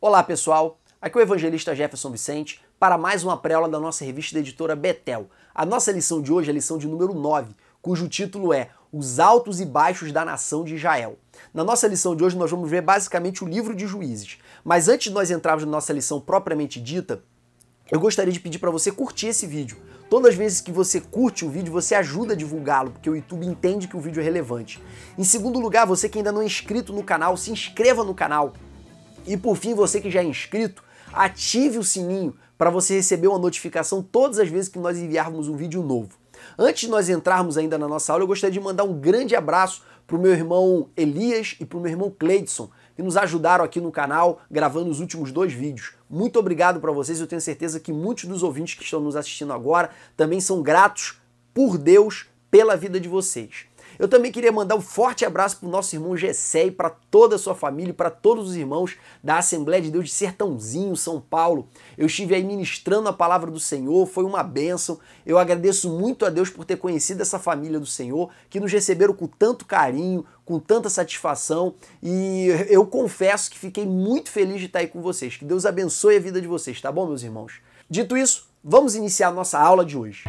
Olá pessoal, aqui é o evangelista Jefferson Vicente para mais uma pré-aula da nossa revista da editora Betel. A nossa lição de hoje é a lição de número 9, cujo título é Os Altos e Baixos da Nação de Israel. Na nossa lição de hoje nós vamos ver basicamente o livro de Juízes, mas antes de nós entrarmos na nossa lição propriamente dita, eu gostaria de pedir para você curtir esse vídeo. Todas as vezes que você curte o vídeo, você ajuda a divulgá-lo, porque o YouTube entende que o vídeo é relevante. Em segundo lugar, você que ainda não é inscrito no canal, se inscreva no canal. E por fim, você que já é inscrito, ative o sininho para você receber uma notificação todas as vezes que nós enviarmos um vídeo novo. Antes de nós entrarmos ainda na nossa aula, eu gostaria de mandar um grande abraço para o meu irmão Elias e para o meu irmão Cleidson, que nos ajudaram aqui no canal gravando os últimos 2 vídeos. Muito obrigado para vocês, eu tenho certeza que muitos dos ouvintes que estão nos assistindo agora também são gratos por Deus pela vida de vocês. Eu também queria mandar um forte abraço para o nosso irmão Gessé e para toda a sua família e para todos os irmãos da Assembleia de Deus de Sertãozinho, São Paulo. Eu estive aí ministrando a palavra do Senhor, foi uma bênção. Eu agradeço muito a Deus por ter conhecido essa família do Senhor, que nos receberam com tanto carinho, com tanta satisfação, e eu confesso que fiquei muito feliz de estar aí com vocês. Que Deus abençoe a vida de vocês, tá bom, meus irmãos? Dito isso, vamos iniciar a nossa aula de hoje.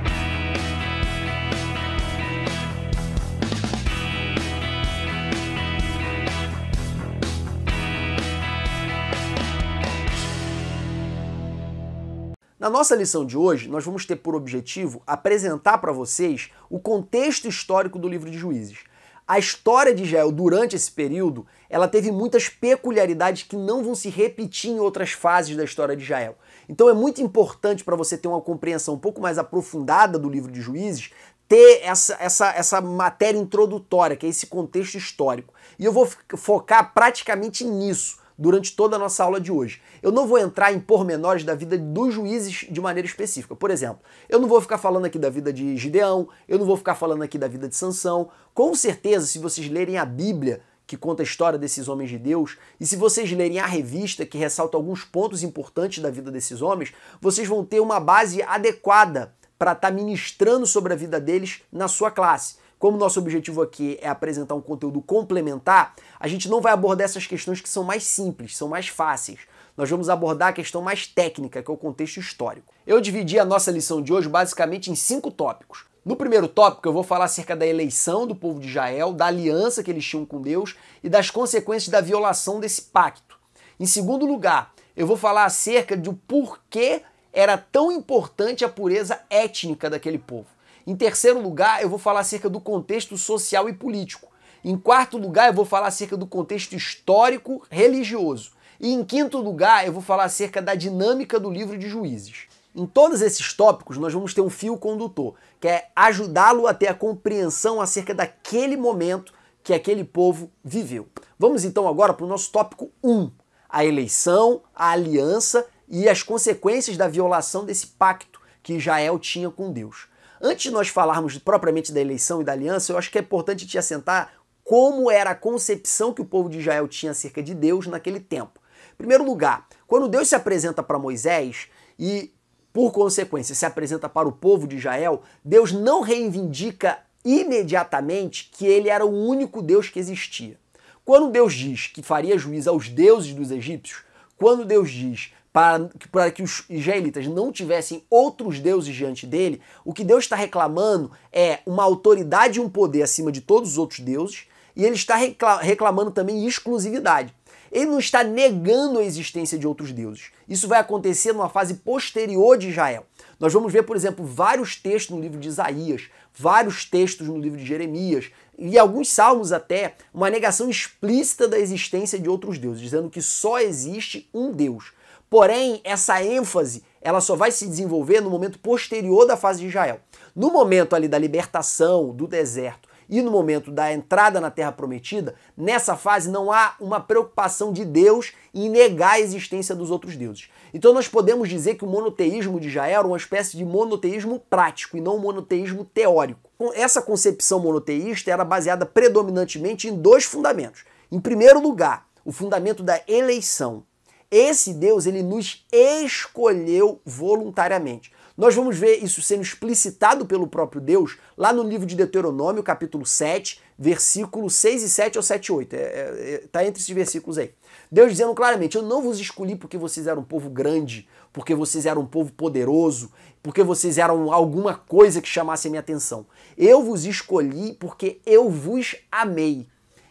Na nossa lição de hoje, nós vamos ter por objetivo apresentar para vocês o contexto histórico do livro de Juízes. A história de Israel durante esse período, ela teve muitas peculiaridades que não vão se repetir em outras fases da história de Israel. Então é muito importante para você ter uma compreensão um pouco mais aprofundada do livro de Juízes, ter essa matéria introdutória, que é esse contexto histórico. E eu vou focar praticamente nisso durante toda a nossa aula de hoje. Eu não vou entrar em pormenores da vida dos juízes de maneira específica. Por exemplo, eu não vou ficar falando aqui da vida de Gideão, eu não vou ficar falando aqui da vida de Sansão. Com certeza, se vocês lerem a Bíblia, que conta a história desses homens de Deus, e se vocês lerem a revista, que ressalta alguns pontos importantes da vida desses homens, vocês vão ter uma base adequada para estar ministrando sobre a vida deles na sua classe. Como nosso objetivo aqui é apresentar um conteúdo complementar, a gente não vai abordar essas questões que são mais simples, são mais fáceis. Nós vamos abordar a questão mais técnica, que é o contexto histórico. Eu dividi a nossa lição de hoje basicamente em 5 tópicos. No primeiro tópico, eu vou falar acerca da eleição do povo de Israel, da aliança que eles tinham com Deus e das consequências da violação desse pacto. Em segundo lugar, eu vou falar acerca do porquê era tão importante a pureza étnica daquele povo. Em terceiro lugar, eu vou falar acerca do contexto social e político. Em quarto lugar, eu vou falar acerca do contexto histórico religioso. E em quinto lugar, eu vou falar acerca da dinâmica do livro de Juízes. Em todos esses tópicos, nós vamos ter um fio condutor, que é ajudá-lo a ter a compreensão acerca daquele momento que aquele povo viveu. Vamos então agora para o nosso tópico 1, a eleição, a aliança e as consequências da violação desse pacto que Israel tinha com Deus. Antes de nós falarmos propriamente da eleição e da aliança, eu acho que é importante te assentar como era a concepção que o povo de Israel tinha acerca de Deus naquele tempo. Em primeiro lugar, quando Deus se apresenta para Moisés e, por consequência, se apresenta para o povo de Israel, Deus não reivindica imediatamente que ele era o único Deus que existia. Quando Deus diz que faria juízo aos deuses dos egípcios, quando Deus diz para que os israelitas não tivessem outros deuses diante dele, o que Deus está reclamando é uma autoridade e um poder acima de todos os outros deuses, e ele está reclamando também exclusividade. Ele não está negando a existência de outros deuses. Isso vai acontecer numa fase posterior de Israel. Nós vamos ver, por exemplo, vários textos no livro de Isaías, vários textos no livro de Jeremias, e alguns salmos até, uma negação explícita da existência de outros deuses, dizendo que só existe um Deus. Porém, essa ênfase, ela só vai se desenvolver no momento posterior da fase de Israel. No momento ali da libertação, do deserto, e no momento da entrada na Terra Prometida, nessa fase não há uma preocupação de Deus em negar a existência dos outros deuses. Então nós podemos dizer que o monoteísmo de Israel era uma espécie de monoteísmo prático e não um monoteísmo teórico. Essa concepção monoteísta era baseada predominantemente em 2 fundamentos. Em primeiro lugar, o fundamento da eleição. Esse Deus, ele nos escolheu voluntariamente. Nós vamos ver isso sendo explicitado pelo próprio Deus lá no livro de Deuteronômio, capítulo 7, versículos 6 e 7 ou 7 e 8. Está entre esses versículos aí. Deus dizendo claramente, eu não vos escolhi porque vocês eram um povo grande, porque vocês eram um povo poderoso, porque vocês eram alguma coisa que chamasse a minha atenção. Eu vos escolhi porque eu vos amei.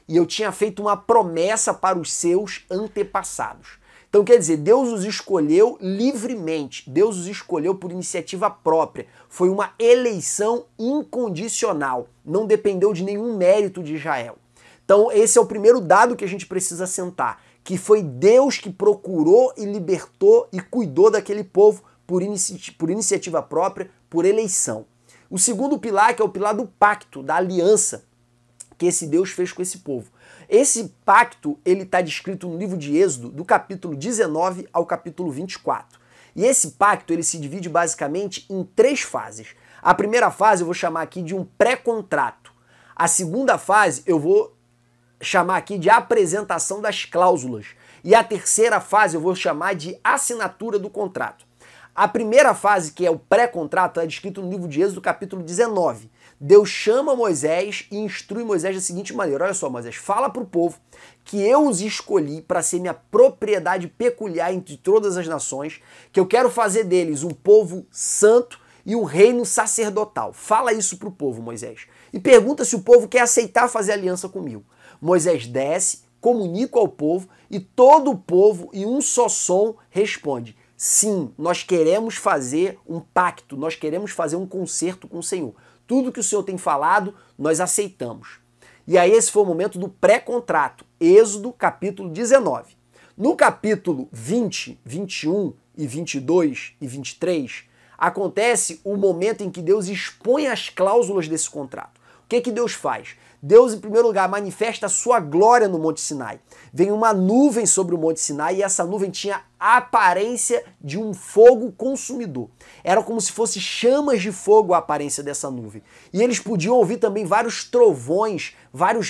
E eu tinha feito uma promessa para os seus antepassados. Então quer dizer, Deus os escolheu livremente, Deus os escolheu por iniciativa própria. Foi uma eleição incondicional, não dependeu de nenhum mérito de Israel. Então esse é o primeiro dado que a gente precisa assentar, que foi Deus que procurou e libertou e cuidou daquele povo por iniciativa própria, por eleição. O segundo pilar, que é o pilar do pacto, da aliança, que esse Deus fez com esse povo. Esse pacto, ele está descrito no livro de Êxodo, do capítulo 19 ao capítulo 24. E esse pacto, ele se divide basicamente em 3 fases. A primeira fase eu vou chamar aqui de um pré-contrato. A segunda fase eu vou chamar aqui de apresentação das cláusulas. E a terceira fase eu vou chamar de assinatura do contrato. A primeira fase, que é o pré-contrato, é descrito no livro de Êxodo, capítulo 19. Deus chama Moisés e instrui Moisés da seguinte maneira, olha só, Moisés, fala para o povo que eu os escolhi para ser minha propriedade peculiar entre todas as nações, que eu quero fazer deles um povo santo e um reino sacerdotal. Fala isso para o povo, Moisés. E pergunta se o povo quer aceitar fazer aliança comigo. Moisés desce, comunica ao povo e todo o povo, em um só som, responde: sim, nós queremos fazer um pacto, nós queremos fazer um concerto com o Senhor. Tudo que o Senhor tem falado, nós aceitamos. E aí esse foi o momento do pré-contrato, Êxodo capítulo 19. No capítulo 20, 21 e 22 e 23, acontece o momento em que Deus expõe as cláusulas desse contrato. O que Deus faz? Deus, em primeiro lugar, manifesta a sua glória no Monte Sinai. Vem uma nuvem sobre o Monte Sinai e essa nuvem tinha a aparência de um fogo consumidor. Era como se fosse chamas de fogo a aparência dessa nuvem. E eles podiam ouvir também vários trovões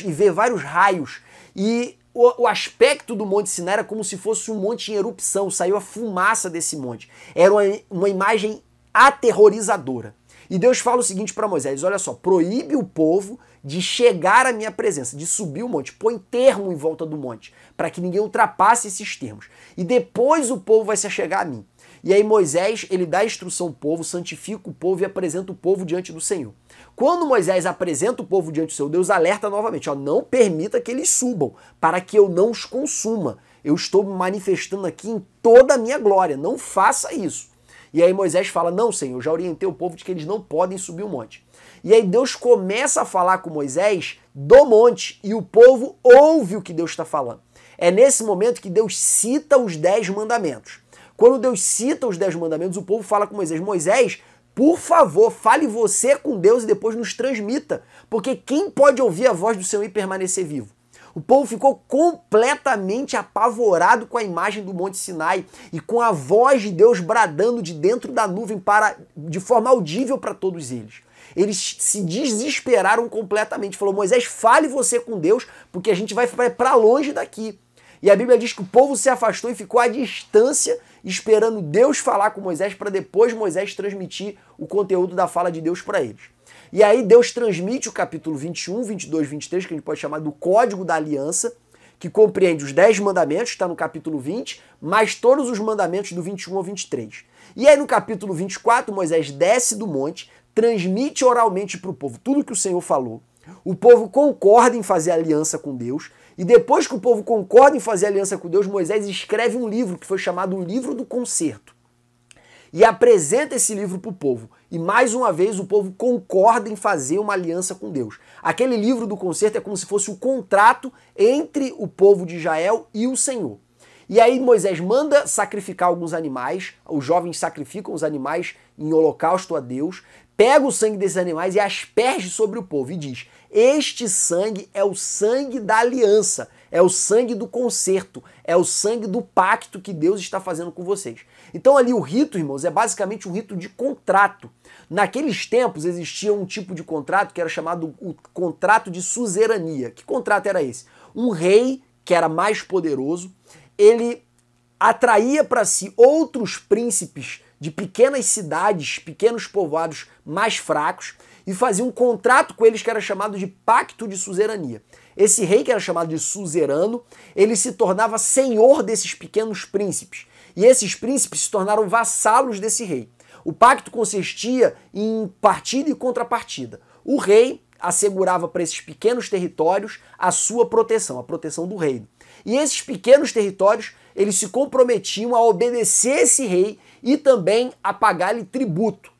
e ver vários raios. E o aspecto do Monte Sinai era como se fosse um monte em erupção, saiu a fumaça desse monte. Era uma imagem aterrorizadora. E Deus fala o seguinte para Moisés, olha só, proíbe o povo de chegar à minha presença, de subir o monte, põe termo em volta do monte, para que ninguém ultrapasse esses termos. E depois o povo vai se achegar a mim. E aí Moisés, ele dá a instrução ao povo, santifica o povo e apresenta o povo diante do Senhor. Quando Moisés apresenta o povo diante do Senhor, Deus alerta novamente, ó, não permita que eles subam, para que eu não os consuma. Eu estou me manifestando aqui em toda a minha glória, não faça isso. E aí Moisés fala, não, Senhor, já orientei o povo de que eles não podem subir o monte. E aí Deus começa a falar com Moisés do monte e o povo ouve o que Deus está falando. É nesse momento que Deus cita os 10 mandamentos. Quando Deus cita os 10 mandamentos, o povo fala com Moisés, Moisés, por favor, fale você com Deus e depois nos transmita, porque quem pode ouvir a voz do Senhor e permanecer vivo? O povo ficou completamente apavorado com a imagem do Monte Sinai e com a voz de Deus bradando de dentro da nuvem de forma audível para todos eles. Eles se desesperaram completamente. Falou, Moisés, fale você com Deus, porque a gente vai para longe daqui. E a Bíblia diz que o povo se afastou e ficou à distância, esperando Deus falar com Moisés, para depois Moisés transmitir o conteúdo da fala de Deus para eles. E aí Deus transmite o capítulo 21, 22, 23, que a gente pode chamar do Código da Aliança, que compreende os 10 mandamentos, está no capítulo 20, mais todos os mandamentos do 21 ao 23. E aí no capítulo 24, Moisés desce do monte, transmite oralmente para o povo tudo que o Senhor falou. O povo concorda em fazer aliança com Deus, e depois que o povo concorda em fazer aliança com Deus, Moisés escreve um livro que foi chamado o Livro do Concerto. E apresenta esse livro para o povo. E mais uma vez o povo concorda em fazer uma aliança com Deus. Aquele livro do concerto é como se fosse o contrato entre o povo de Israel e o Senhor. E aí Moisés manda sacrificar alguns animais, os jovens sacrificam os animais em holocausto a Deus, pega o sangue desses animais e asperge sobre o povo e diz, este sangue é o sangue da aliança, é o sangue do concerto, é o sangue do pacto que Deus está fazendo com vocês. Então ali o rito, irmãos, é basicamente um rito de contrato. Naqueles tempos existia um tipo de contrato que era chamado o contrato de suzerania. Que contrato era esse? Um rei, que era mais poderoso, ele atraía para si outros príncipes de pequenas cidades, pequenos povoados mais fracos, e fazia um contrato com eles que era chamado de pacto de suzerania. esse rei, que era chamado de suzerano, ele se tornava senhor desses pequenos príncipes. E esses príncipes se tornaram vassalos desse rei. O pacto consistia em partida e contrapartida. O rei assegurava para esses pequenos territórios a sua proteção, a proteção do reino. E esses pequenos territórios, eles se comprometiam a obedecer esse rei e também a pagar-lhe tributo.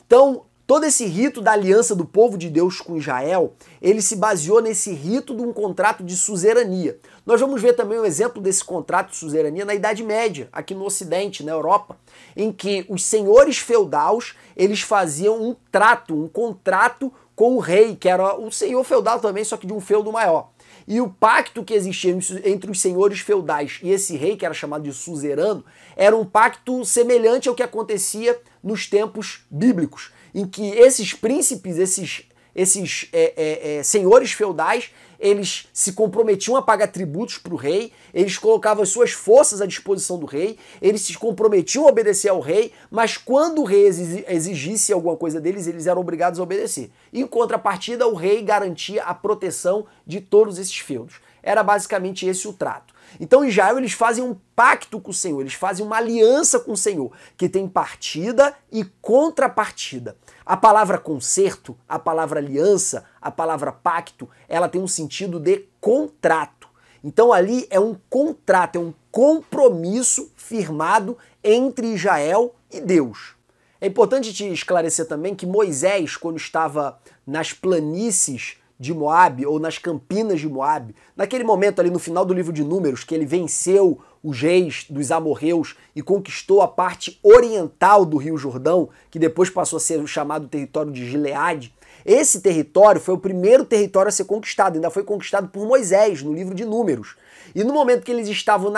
Então, todo esse rito da aliança do povo de Deus com Israel, ele se baseou nesse rito de um contrato de suzerania. Nós vamos ver também um exemplo desse contrato de suzerania na Idade Média, aqui no Ocidente, na Europa, em que os senhores feudais, eles faziam um trato, um contrato com o rei, que era o senhor feudal também, só que de um feudo maior. E o pacto que existia entre os senhores feudais e esse rei, que era chamado de suzerano, era um pacto semelhante ao que acontecia nos tempos bíblicos, em que esses príncipes, esses senhores feudais, eles se comprometiam a pagar tributos para o rei, eles colocavam as suas forças à disposição do rei, eles se comprometiam a obedecer ao rei, mas quando o rei exigisse alguma coisa deles, eles eram obrigados a obedecer. Em contrapartida, o rei garantia a proteção de todos esses feudos. Era basicamente esse o trato. Então, em Israel, eles fazem um pacto com o Senhor, eles fazem uma aliança com o Senhor, que tem partida e contrapartida. A palavra concerto, a palavra aliança, a palavra pacto, ela tem um sentido de contrato. Então, ali é um contrato, é um compromisso firmado entre Israel e Deus. É importante te esclarecer também que Moisés, quando estava nas planícies de Moabe, ou nas campinas de Moabe, naquele momento ali no final do livro de Números, que ele venceu os reis dos amorreus e conquistou a parte oriental do Rio Jordão, que depois passou a ser o chamado território de Gileade. Esse território foi o primeiro território a ser conquistado, ainda foi conquistado por Moisés, no livro de Números. E no momento que eles estavam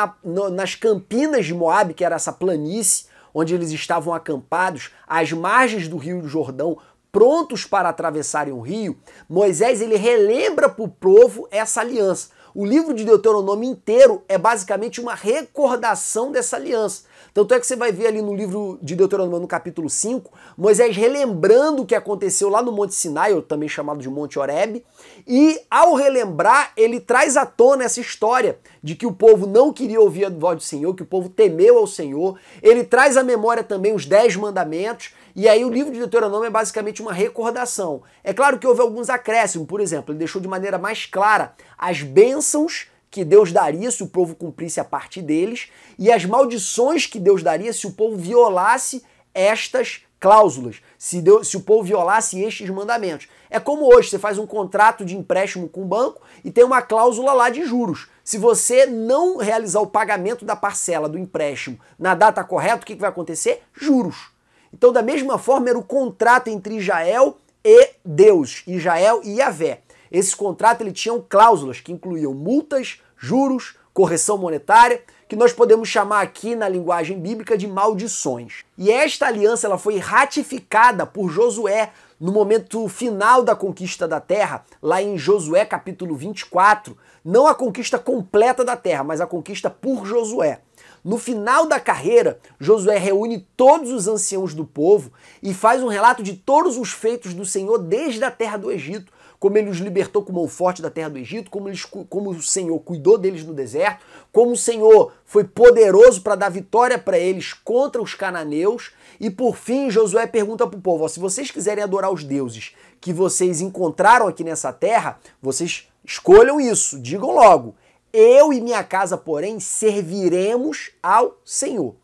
nas campinas de Moabe, que era essa planície, onde eles estavam acampados, às margens do Rio Jordão, prontos para atravessarem o rio, Moisés ele relembra para o povo essa aliança. O livro de Deuteronômio inteiro é basicamente uma recordação dessa aliança. Tanto é que você vai ver ali no livro de Deuteronômio, no capítulo 5, Moisés relembrando o que aconteceu lá no Monte Sinai, ou também chamado de Monte Horebe, e ao relembrar, ele traz à tona essa história de que o povo não queria ouvir a voz do Senhor, que o povo temeu ao Senhor. Ele traz à memória também os 10 mandamentos, e aí o livro de Deuteronômio é basicamente uma recordação. É claro que houve alguns acréscimos, por exemplo, ele deixou de maneira mais clara as bênçãos que Deus daria se o povo cumprisse a parte deles e as maldições que Deus daria se o povo violasse estas cláusulas, se o povo violasse estes mandamentos. É como hoje, você faz um contrato de empréstimo com o banco e tem uma cláusula lá de juros. Se você não realizar o pagamento da parcela do empréstimo na data correta, o que vai acontecer? Juros. Então, da mesma forma, era o contrato entre Israel e Deus, Israel e Yahvé. Esse contrato ele tinha cláusulas que incluíam multas, juros, correção monetária, que nós podemos chamar aqui na linguagem bíblica de maldições. E esta aliança ela foi ratificada por Josué no momento final da conquista da terra, lá em Josué capítulo 24, não a conquista completa da terra, mas a conquista por Josué. No final da carreira, Josué reúne todos os anciãos do povo e faz um relato de todos os feitos do Senhor desde a terra do Egito, como ele os libertou com mão forte da terra do Egito, como o Senhor cuidou deles no deserto, como o Senhor foi poderoso para dar vitória para eles contra os cananeus. E por fim, Josué pergunta para o povo, se vocês quiserem adorar os deuses que vocês encontraram aqui nessa terra, vocês escolham isso, digam logo. Eu e minha casa, porém, serviremos ao Senhor.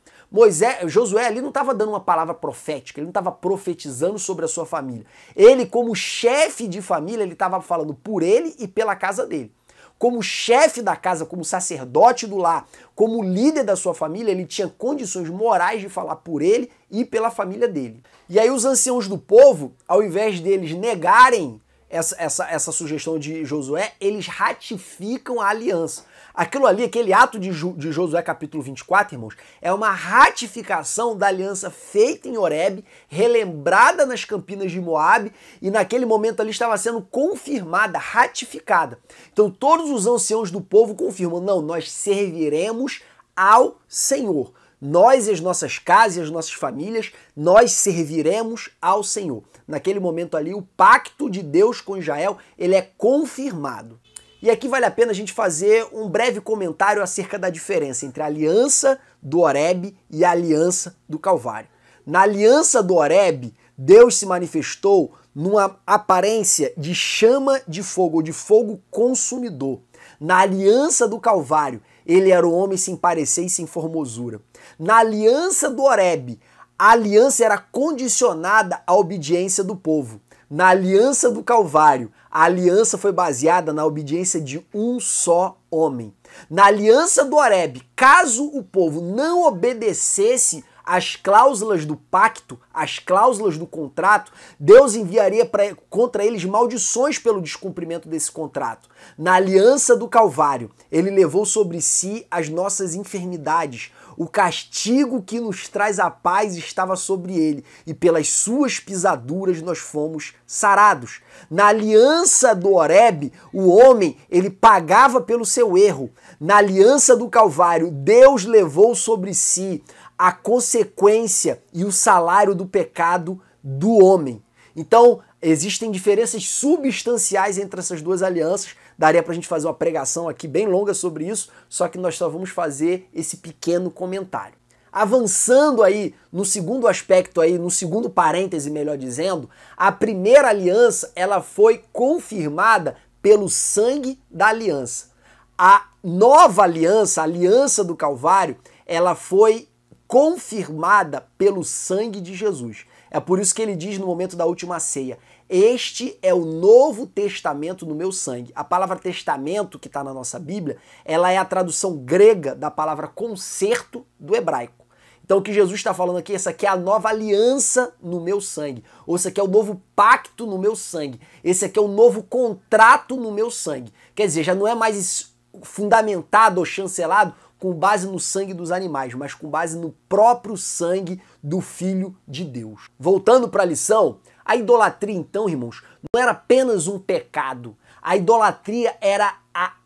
Josué ali não estava dando uma palavra profética, ele não estava profetizando sobre a sua família. Ele, como chefe de família, ele estava falando por ele e pela casa dele. Como chefe da casa, como sacerdote do lar, como líder da sua família, ele tinha condições morais de falar por ele e pela família dele. E aí os anciãos do povo, ao invés deles negarem essa sugestão de Josué, eles ratificam a aliança. Aquilo ali, aquele ato de Josué capítulo 24, irmãos, é uma ratificação da aliança feita em Horebe, relembrada nas campinas de Moabe, e naquele momento ali estava sendo confirmada, ratificada. Então todos os anciãos do povo confirmam, não, nós serviremos ao Senhor. Nós e as nossas casas e as nossas famílias, nós serviremos ao Senhor. Naquele momento ali, o pacto de Deus com Israel, ele é confirmado. E aqui vale a pena a gente fazer um breve comentário acerca da diferença entre a aliança do Horebe e a aliança do Calvário. Na aliança do Horebe, Deus se manifestou numa aparência de chama de fogo, ou de fogo consumidor. Na aliança do Calvário, ele era o homem sem parecer e sem formosura. Na aliança do Horebe, a aliança era condicionada à obediência do povo. Na aliança do Calvário, a aliança foi baseada na obediência de um só homem. Na aliança do Horebe, caso o povo não obedecesse às cláusulas do pacto, às cláusulas do contrato, Deus enviaria contra eles maldições pelo descumprimento desse contrato. Na aliança do Calvário, ele levou sobre si as nossas enfermidades. O castigo que nos traz a paz estava sobre ele, e pelas suas pisaduras nós fomos sarados. Na aliança do Horebe, o homem, ele pagava pelo seu erro. Na aliança do Calvário, Deus levou sobre si a consequência e o salário do pecado do homem. Então, existem diferenças substanciais entre essas duas alianças. Daria pra gente fazer uma pregação aqui bem longa sobre isso, só que nós só vamos fazer esse pequeno comentário. Avançando aí no segundo aspecto aí, no segundo parêntese, melhor dizendo, a primeira aliança, ela foi confirmada pelo sangue da aliança. A nova aliança, a aliança do Calvário, ela foi confirmada pelo sangue de Jesus. É por isso que ele diz no momento da última ceia: este é o Novo Testamento no meu sangue. A palavra testamento que está na nossa Bíblia, ela é a tradução grega da palavra concerto do hebraico. Então o que Jesus está falando aqui, essa aqui é a nova aliança no meu sangue. Ou esse aqui é o novo pacto no meu sangue. Esse aqui é o novo contrato no meu sangue. Quer dizer, já não é mais fundamentado ou chancelado com base no sangue dos animais, mas com base no próprio sangue do Filho de Deus. Voltando para a lição, a idolatria, então, irmãos, não era apenas um pecado. A idolatria era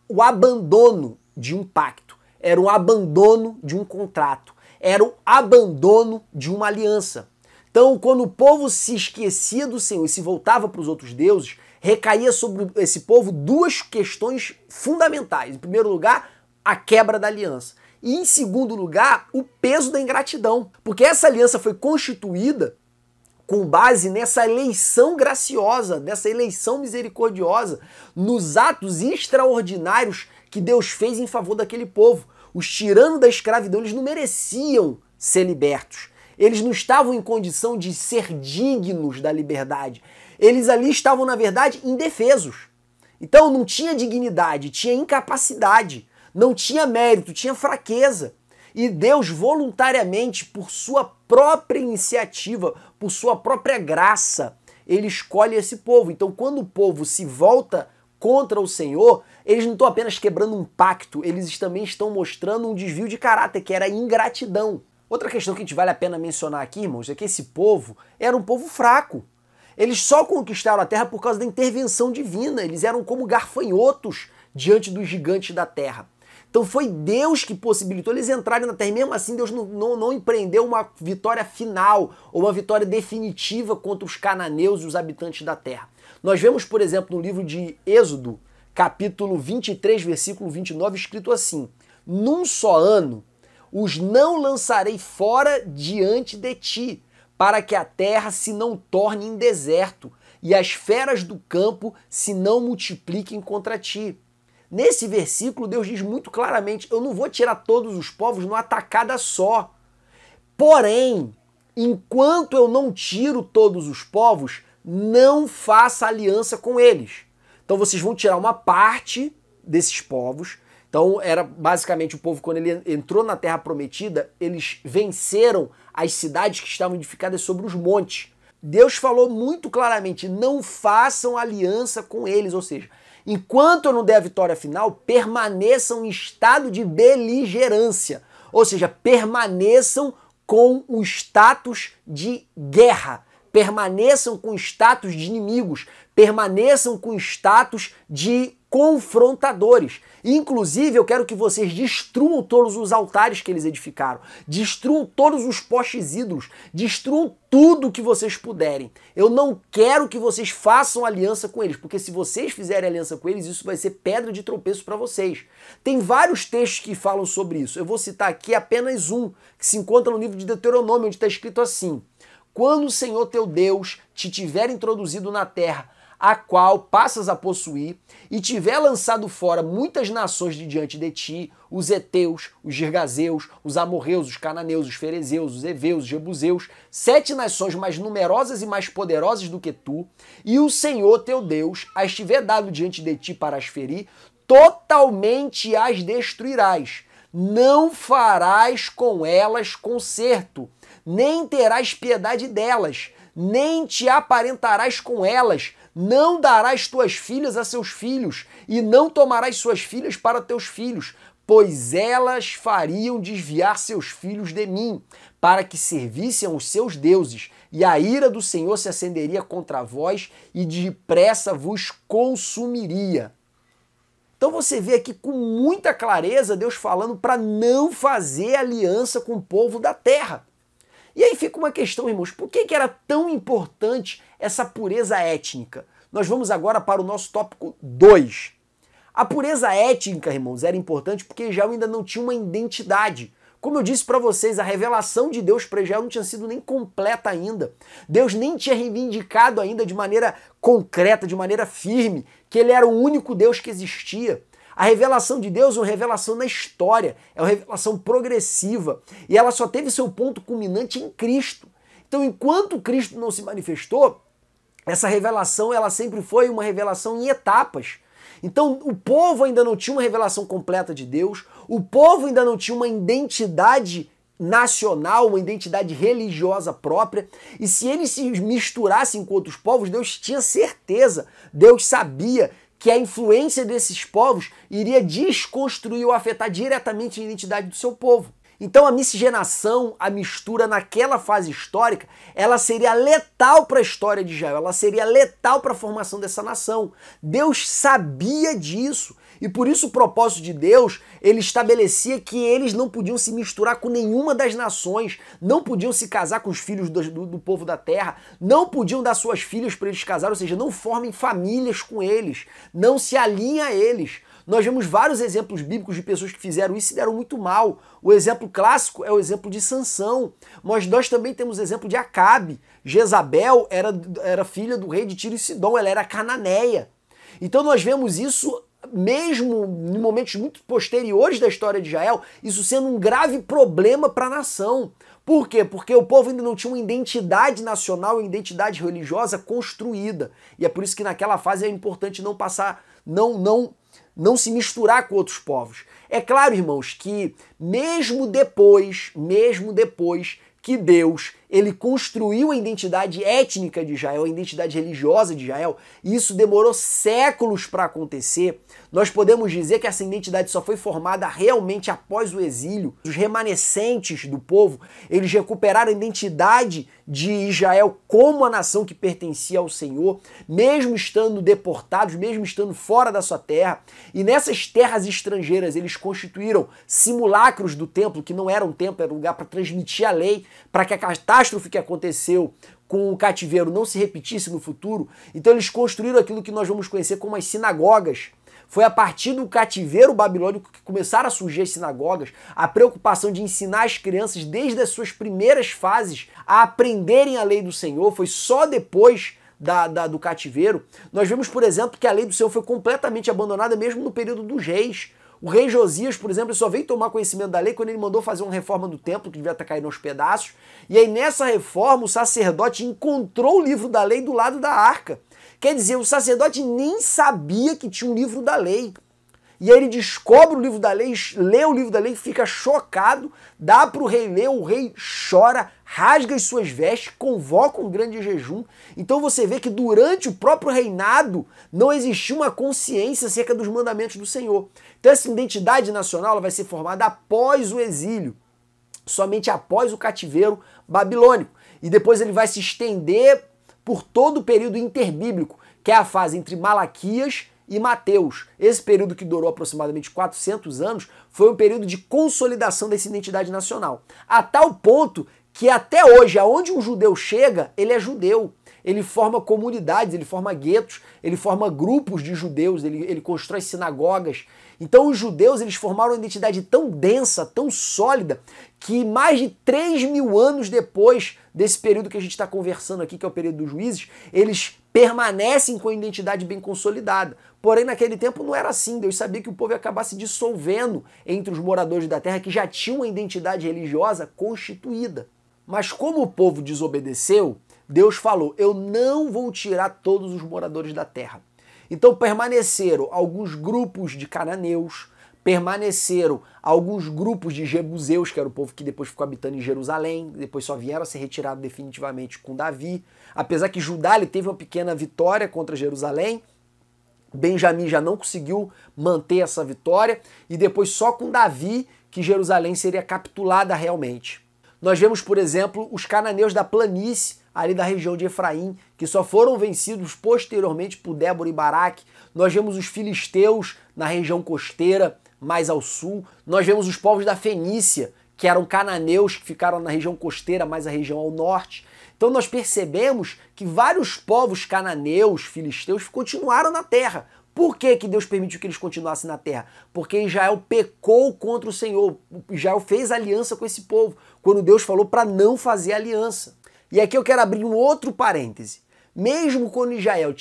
o abandono de um pacto, era o abandono de um contrato, era o abandono de uma aliança. Então, quando o povo se esquecia do Senhor e se voltava para os outros deuses, recaía sobre esse povo duas questões fundamentais. Em primeiro lugar, a quebra da aliança. E em segundo lugar, o peso da ingratidão. Porque essa aliança foi constituída com base nessa eleição graciosa, nessa eleição misericordiosa, nos atos extraordinários que Deus fez em favor daquele povo. Os tiranos da escravidão, eles não mereciam ser libertos. Eles não estavam em condição de ser dignos da liberdade. Eles ali estavam, na verdade, indefesos. Então não tinha dignidade, tinha incapacidade. Não tinha mérito, tinha fraqueza. E Deus voluntariamente, por sua própria iniciativa, por sua própria graça, ele escolhe esse povo. Então quando o povo se volta contra o Senhor, eles não estão apenas quebrando um pacto, eles também estão mostrando um desvio de caráter, que era a ingratidão. Outra questão que a gente vale a pena mencionar aqui, irmãos, é que esse povo era um povo fraco. Eles só conquistaram a terra por causa da intervenção divina. Eles eram como garfanhotos diante dos gigantes da terra. Então foi Deus que possibilitou eles entrarem na terra. E mesmo assim Deus não empreendeu uma vitória final ou uma vitória definitiva contra os cananeus e os habitantes da terra. Nós vemos, por exemplo, no livro de Êxodo, capítulo 23, versículo 29, escrito assim: num só ano os não lançarei fora diante de ti, para que a terra se não torne em deserto e as feras do campo se não multipliquem contra ti. Nesse versículo, Deus diz muito claramente: eu não vou tirar todos os povos numa tacada só. Porém, enquanto eu não tiro todos os povos, não faça aliança com eles. Então vocês vão tirar uma parte desses povos. Então era basicamente o povo, quando ele entrou na Terra Prometida, eles venceram as cidades que estavam edificadas sobre os montes. Deus falou muito claramente: não façam aliança com eles, ou seja, enquanto eu não der a vitória final, permaneçam em estado de beligerância, ou seja, permaneçam com o status de guerra, permaneçam com o status de inimigos, permaneçam com o status de confrontadores. Inclusive, eu quero que vocês destruam todos os altares que eles edificaram, destruam todos os postes ídolos, destruam tudo que vocês puderem. Eu não quero que vocês façam aliança com eles, porque se vocês fizerem aliança com eles, isso vai ser pedra de tropeço para vocês. Tem vários textos que falam sobre isso. Eu vou citar aqui apenas um, que se encontra no livro de Deuteronômio, onde está escrito assim: quando o Senhor teu Deus te tiver introduzido na terra, a qual passas a possuir, e tiver lançado fora muitas nações de diante de ti, os heteus, os girgazeus, os amorreus, os cananeus, os ferezeus, os heveus, os jebuseus, 7 nações mais numerosas e mais poderosas do que tu, e o Senhor teu Deus as tiver dado diante de ti para as ferir, totalmente as destruirás. Não farás com elas conserto, nem terás piedade delas, nem te aparentarás com elas, não darás tuas filhas a seus filhos, e não tomarás suas filhas para teus filhos, pois elas fariam desviar seus filhos de mim, para que servissem aos seus deuses, e a ira do Senhor se acenderia contra vós, e depressa vos consumiria. Então você vê aqui com muita clareza Deus falando para não fazer aliança com o povo da terra. E aí fica uma questão, irmãos, por que era tão importante essa pureza étnica? Nós vamos agora para o nosso tópico 2. A pureza étnica, irmãos, era importante porque Israel ainda não tinha uma identidade. Como eu disse para vocês, a revelação de Deus para Israel não tinha sido nem completa ainda. Deus nem tinha reivindicado ainda de maneira concreta, de maneira firme, que ele era o único Deus que existia. A revelação de Deus é uma revelação na história, é uma revelação progressiva, e ela só teve seu ponto culminante em Cristo. Então, enquanto Cristo não se manifestou, essa revelação ela sempre foi uma revelação em etapas. Então, o povo ainda não tinha uma revelação completa de Deus, o povo ainda não tinha uma identidade nacional, uma identidade religiosa própria, e se eles se misturassem com outros povos, Deus tinha certeza, Deus sabia que a influência desses povos iria desconstruir ou afetar diretamente a identidade do seu povo. Então a miscigenação, a mistura naquela fase histórica, ela seria letal para a história de Israel, ela seria letal para a formação dessa nação. Deus sabia disso. E por isso o propósito de Deus, ele estabelecia que eles não podiam se misturar com nenhuma das nações, não podiam se casar com os filhos do povo da terra, não podiam dar suas filhas para eles casar, ou seja, não formem famílias com eles, não se alinhem a eles. Nós vemos vários exemplos bíblicos de pessoas que fizeram isso e deram muito mal. O exemplo clássico é o exemplo de Sansão. Mas nós também temos o exemplo de Acabe. Jezabel era filha do rei de Tiro e Sidom, ela era cananeia. Então nós vemos isso mesmo em momentos muito posteriores da história de Israel, isso sendo um grave problema para a nação. Por quê? Porque o povo ainda não tinha uma identidade nacional, uma identidade religiosa construída. E é por isso que naquela fase é importante não passar, não se misturar com outros povos. É claro, irmãos, que mesmo depois que Deus ele construiu a identidade étnica de Israel, a identidade religiosa de Israel, e isso demorou séculos para acontecer, nós podemos dizer que essa identidade só foi formada realmente após o exílio. Os remanescentes do povo, eles recuperaram a identidade de Israel como a nação que pertencia ao Senhor, mesmo estando deportados, mesmo estando fora da sua terra. E nessas terras estrangeiras, eles constituíram simulacros do templo, que não era um templo, era um lugar para transmitir a lei, para que a catástrofe que aconteceu com o cativeiro não se repetisse no futuro. Então eles construíram aquilo que nós vamos conhecer como as sinagogas. Foi a partir do cativeiro babilônico que começaram a surgir as sinagogas, a preocupação de ensinar as crianças desde as suas primeiras fases a aprenderem a lei do Senhor. Foi só depois do cativeiro. Nós vemos, por exemplo, que a lei do Senhor foi completamente abandonada mesmo no período dos reis. O rei Josias, por exemplo, só veio tomar conhecimento da lei quando ele mandou fazer uma reforma do templo, que devia estar caindo aos pedaços. E aí nessa reforma o sacerdote encontrou o livro da lei do lado da arca. Quer dizer, o sacerdote nem sabia que tinha um livro da lei. E aí ele descobre o livro da lei, lê o livro da lei, fica chocado, dá para o rei ler, o rei chora, rasga as suas vestes, convoca um grande jejum. Então você vê que durante o próprio reinado não existia uma consciência acerca dos mandamentos do Senhor. Então essa identidade nacional ela vai ser formada após o exílio, somente após o cativeiro babilônico. E depois ele vai se estender por todo o período interbíblico, que é a fase entre Malaquias e Mateus. Esse período, que durou aproximadamente 400 anos, foi um período de consolidação dessa identidade nacional. A tal ponto que até hoje, aonde um judeu chega, ele é judeu. Ele forma comunidades, ele forma guetos, ele forma grupos de judeus, ele constrói sinagogas. Então os judeus, eles formaram uma identidade tão densa, tão sólida, que mais de 3.000 anos depois desse período que a gente está conversando aqui, que é o período dos juízes, eles permanecem com a identidade bem consolidada. Porém, naquele tempo não era assim. Deus sabia que o povo ia acabar se dissolvendo entre os moradores da terra que já tinham uma identidade religiosa constituída. Mas como o povo desobedeceu, Deus falou: eu não vou tirar todos os moradores da terra. Então permaneceram alguns grupos de cananeus, permaneceram alguns grupos de jebuseus, que era o povo que depois ficou habitando em Jerusalém, depois só vieram a ser retirados definitivamente com Davi. Apesar que Judá ele teve uma pequena vitória contra Jerusalém, Benjamim já não conseguiu manter essa vitória, e depois só com Davi que Jerusalém seria capturada realmente. Nós vemos, por exemplo, os cananeus da planície, ali da região de Efraim, que só foram vencidos posteriormente por Débora e Baraque. Nós vemos os filisteus na região costeira, mais ao sul. Nós vemos os povos da Fenícia, que eram cananeus, que ficaram na região costeira, mais a região ao norte. Então nós percebemos que vários povos cananeus, filisteus, continuaram na terra. Por que que Deus permitiu que eles continuassem na terra? Porque Israel pecou contra o Senhor. Israel fez aliança com esse povo, quando Deus falou para não fazer aliança. E aqui eu quero abrir um outro parêntese. Mesmo quando Israel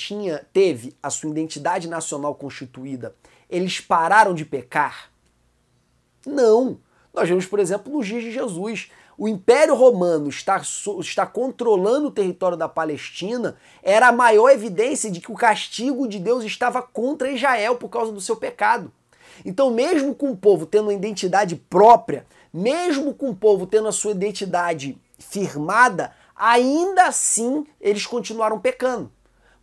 teve a sua identidade nacional constituída, eles pararam de pecar? Não. Nós vemos, por exemplo, nos dias de Jesus, o Império Romano está controlando o território da Palestina, era a maior evidência de que o castigo de Deus estava contra Israel por causa do seu pecado. Então, mesmo com o povo tendo uma identidade própria, mesmo com o povo tendo a sua identidade firmada, ainda assim eles continuaram pecando.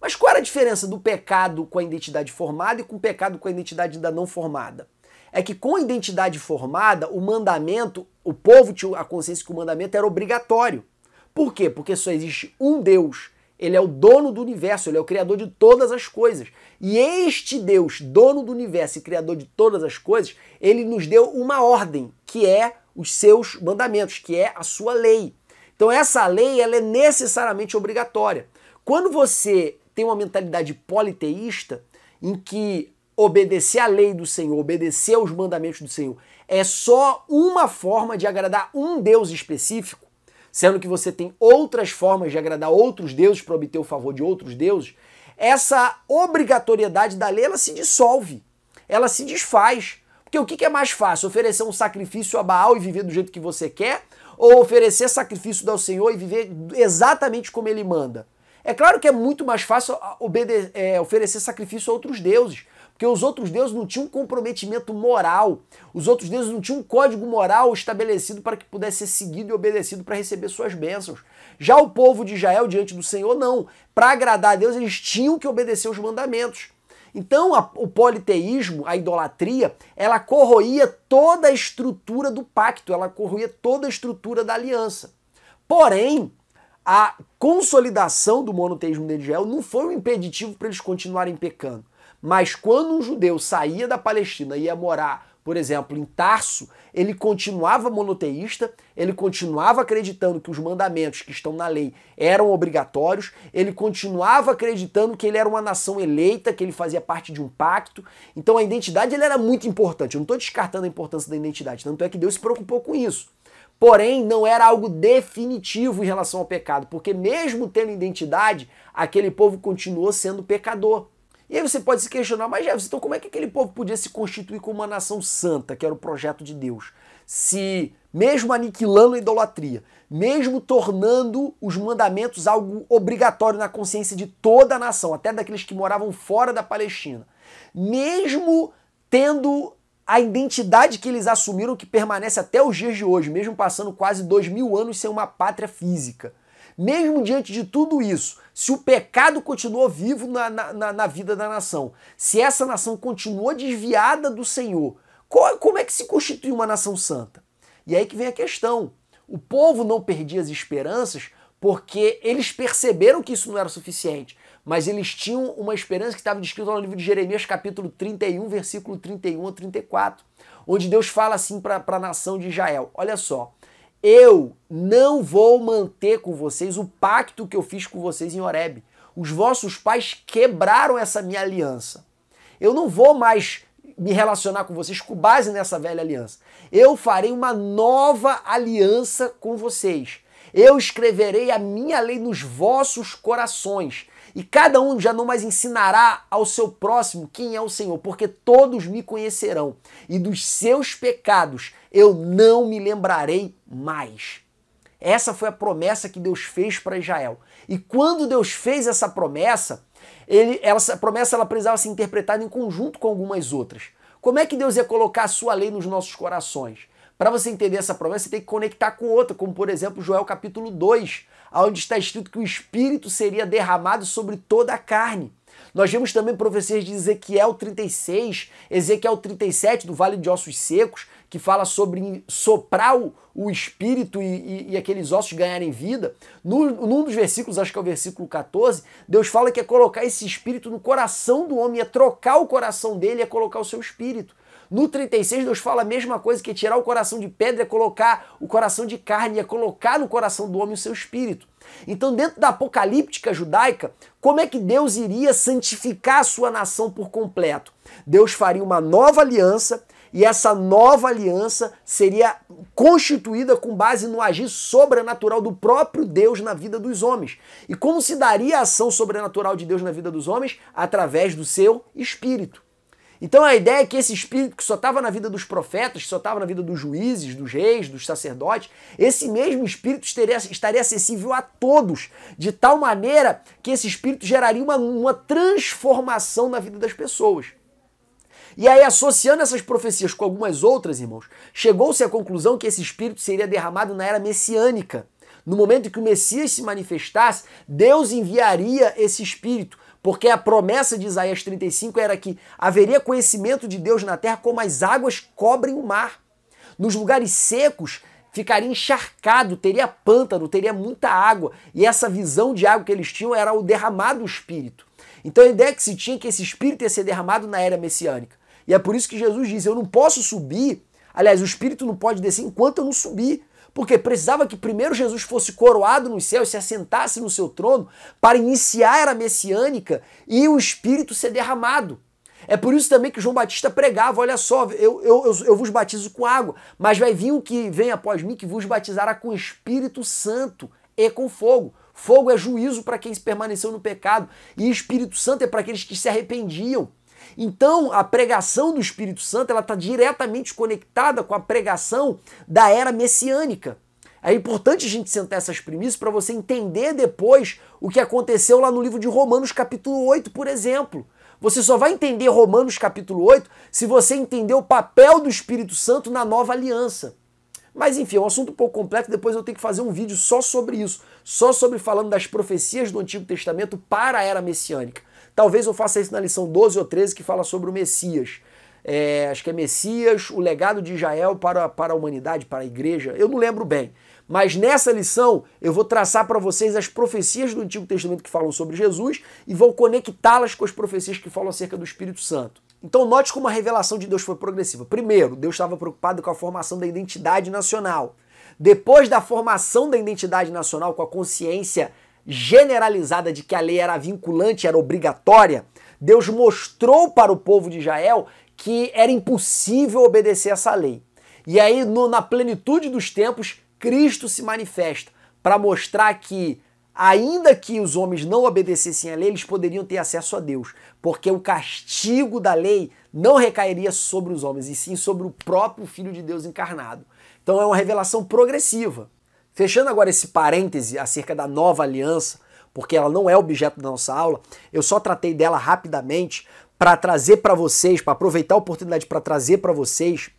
Mas qual era a diferença do pecado com a identidade formada e com o pecado com a identidade ainda não formada? É que com a identidade formada, o mandamento, o povo tinha a consciência que o mandamento era obrigatório. Por quê? Porque só existe um Deus. Ele é o dono do universo, ele é o criador de todas as coisas. E este Deus, dono do universo e criador de todas as coisas, ele nos deu uma ordem, que é os seus mandamentos, que é a sua lei. Então essa lei, ela é necessariamente obrigatória. Quando você tem uma mentalidade politeísta, em que obedecer à lei do Senhor, obedecer aos mandamentos do Senhor, é só uma forma de agradar um Deus específico, sendo que você tem outras formas de agradar outros deuses para obter o favor de outros deuses, essa obrigatoriedade da lei, ela se dissolve, ela se desfaz. Porque o que é mais fácil? Oferecer um sacrifício a Baal e viver do jeito que você quer? Ou oferecer sacrifício ao Senhor e viver exatamente como ele manda? É claro que é muito mais fácil oferecer sacrifício a outros deuses, porque os outros deuses não tinham comprometimento moral, os outros deuses não tinham um código moral estabelecido para que pudesse ser seguido e obedecido para receber suas bênçãos. Já o povo de Israel, diante do Senhor, não. Para agradar a Deus, eles tinham que obedecer os mandamentos. Então, o politeísmo, a idolatria, ela corroía toda a estrutura do pacto, ela corroía toda a estrutura da aliança. Porém, a consolidação do monoteísmo de Israel não foi um impeditivo para eles continuarem pecando. Mas quando um judeu saía da Palestina e ia morar, por exemplo, em Tarso, ele continuava monoteísta, ele continuava acreditando que os mandamentos que estão na lei eram obrigatórios, ele continuava acreditando que ele era uma nação eleita, que ele fazia parte de um pacto. Então a identidade ele era muito importante. Eu não estou descartando a importância da identidade, tanto é que Deus se preocupou com isso. Porém, não era algo definitivo em relação ao pecado, porque mesmo tendo identidade, aquele povo continuou sendo pecador. E aí você pode se questionar, mas Jefferson, então como é que aquele povo podia se constituir como uma nação santa, que era o projeto de Deus? Se, mesmo aniquilando a idolatria, mesmo tornando os mandamentos algo obrigatório na consciência de toda a nação, até daqueles que moravam fora da Palestina, mesmo tendo a identidade que eles assumiram que permanece até os dias de hoje, mesmo passando quase 2000 anos sem uma pátria física, mesmo diante de tudo isso, se o pecado continuou vivo na vida da nação, se essa nação continuou desviada do Senhor, como é que se constitui uma nação santa? E aí que vem a questão. O povo não perdia as esperanças porque eles perceberam que isso não era suficiente, mas eles tinham uma esperança que estava descrita no livro de Jeremias, capítulo 31, versículo 31 a 34, onde Deus fala assim para a nação de Israel: olha só, eu não vou manter com vocês o pacto que eu fiz com vocês em Horebe. Os vossos pais quebraram essa minha aliança. Eu não vou mais me relacionar com vocês com base nessa velha aliança. Eu farei uma nova aliança com vocês. Eu escreverei a minha lei nos vossos corações. E cada um já não mais ensinará ao seu próximo quem é o Senhor, porque todos me conhecerão. E dos seus pecados eu não me lembrarei mais. Essa foi a promessa que Deus fez para Israel. E quando Deus fez essa promessa, essa promessa ela precisava ser interpretada em conjunto com algumas outras. Como é que Deus ia colocar a sua lei nos nossos corações? Para você entender essa promessa, você tem que conectar com outra, como por exemplo Joel capítulo 2, onde está escrito que o Espírito seria derramado sobre toda a carne. Nós vemos também profecias de Ezequiel 36, Ezequiel 37, do Vale de Ossos Secos, que fala sobre soprar o Espírito e aqueles ossos ganharem vida. Num dos versículos, acho que é o versículo 14, Deus fala que é colocar esse Espírito no coração do homem, é trocar o coração dele, é colocar o seu Espírito. No 36, Deus fala a mesma coisa, que é tirar o coração de pedra, é colocar o coração de carne, é colocar no coração do homem o seu espírito. Então, dentro da apocalíptica judaica, como é que Deus iria santificar a sua nação por completo? Deus faria uma nova aliança, e essa nova aliança seria constituída com base no agir sobrenatural do próprio Deus na vida dos homens. E como se daria a ação sobrenatural de Deus na vida dos homens? Através do seu espírito. Então a ideia é que esse espírito que só estava na vida dos profetas, que só estava na vida dos juízes, dos reis, dos sacerdotes, esse mesmo espírito estaria acessível a todos, de tal maneira que esse espírito geraria uma transformação na vida das pessoas. E aí, associando essas profecias com algumas outras, irmãos, chegou-se à conclusão que esse espírito seria derramado na era messiânica. No momento em que o Messias se manifestasse, Deus enviaria esse espírito, porque a promessa de Isaías 35 era que haveria conhecimento de Deus na terra como as águas cobrem o mar. Nos lugares secos ficaria encharcado, teria pântano, teria muita água, e essa visão de água que eles tinham era o derramado do Espírito. Então a ideia que se tinha é que esse Espírito ia ser derramado na era messiânica. E é por isso que Jesus diz: eu não posso subir, aliás, o Espírito não pode descer enquanto eu não subir. Porque precisava que primeiro Jesus fosse coroado nos céus, se assentasse no seu trono, para iniciar a era messiânica e o Espírito ser derramado. É por isso também que João Batista pregava: olha só, eu vos batizo com água, mas vai vir o que vem após mim, que vos batizará com Espírito Santo e com fogo. Fogo é juízo para quem permaneceu no pecado, e Espírito Santo é para aqueles que se arrependiam. Então, a pregação do Espírito Santo ela está diretamente conectada com a pregação da era messiânica. É importante a gente sentar essas premissas para você entender depois o que aconteceu lá no livro de Romanos capítulo 8, por exemplo. Você só vai entender Romanos capítulo 8 se você entender o papel do Espírito Santo na nova aliança. Mas enfim, é um assunto um pouco complexo, depois eu tenho que fazer um vídeo só sobre isso, só sobre falando das profecias do Antigo Testamento para a era messiânica. Talvez eu faça isso na lição 12 ou 13, que fala sobre o Messias. Acho que é Messias, o legado de Israel para a humanidade, para a igreja. Eu não lembro bem. Mas nessa lição eu vou traçar para vocês as profecias do Antigo Testamento que falam sobre Jesus e vou conectá-las com as profecias que falam acerca do Espírito Santo. Então note como a revelação de Deus foi progressiva. Primeiro, Deus estava preocupado com a formação da identidade nacional. Depois da formação da identidade nacional, com a consciência generalizada de que a lei era vinculante, era obrigatória, Deus mostrou para o povo de Israel que era impossível obedecer essa lei. E aí, na plenitude dos tempos, Cristo se manifesta para mostrar que, ainda que os homens não obedecessem à lei, eles poderiam ter acesso a Deus, porque o castigo da lei não recairia sobre os homens, e sim sobre o próprio Filho de Deus encarnado. Então é uma revelação progressiva. Fechando agora esse parêntese acerca da nova aliança, porque ela não é objeto da nossa aula, eu só tratei dela rapidamente para trazer para vocês, para aproveitar a oportunidade para trazer para vocês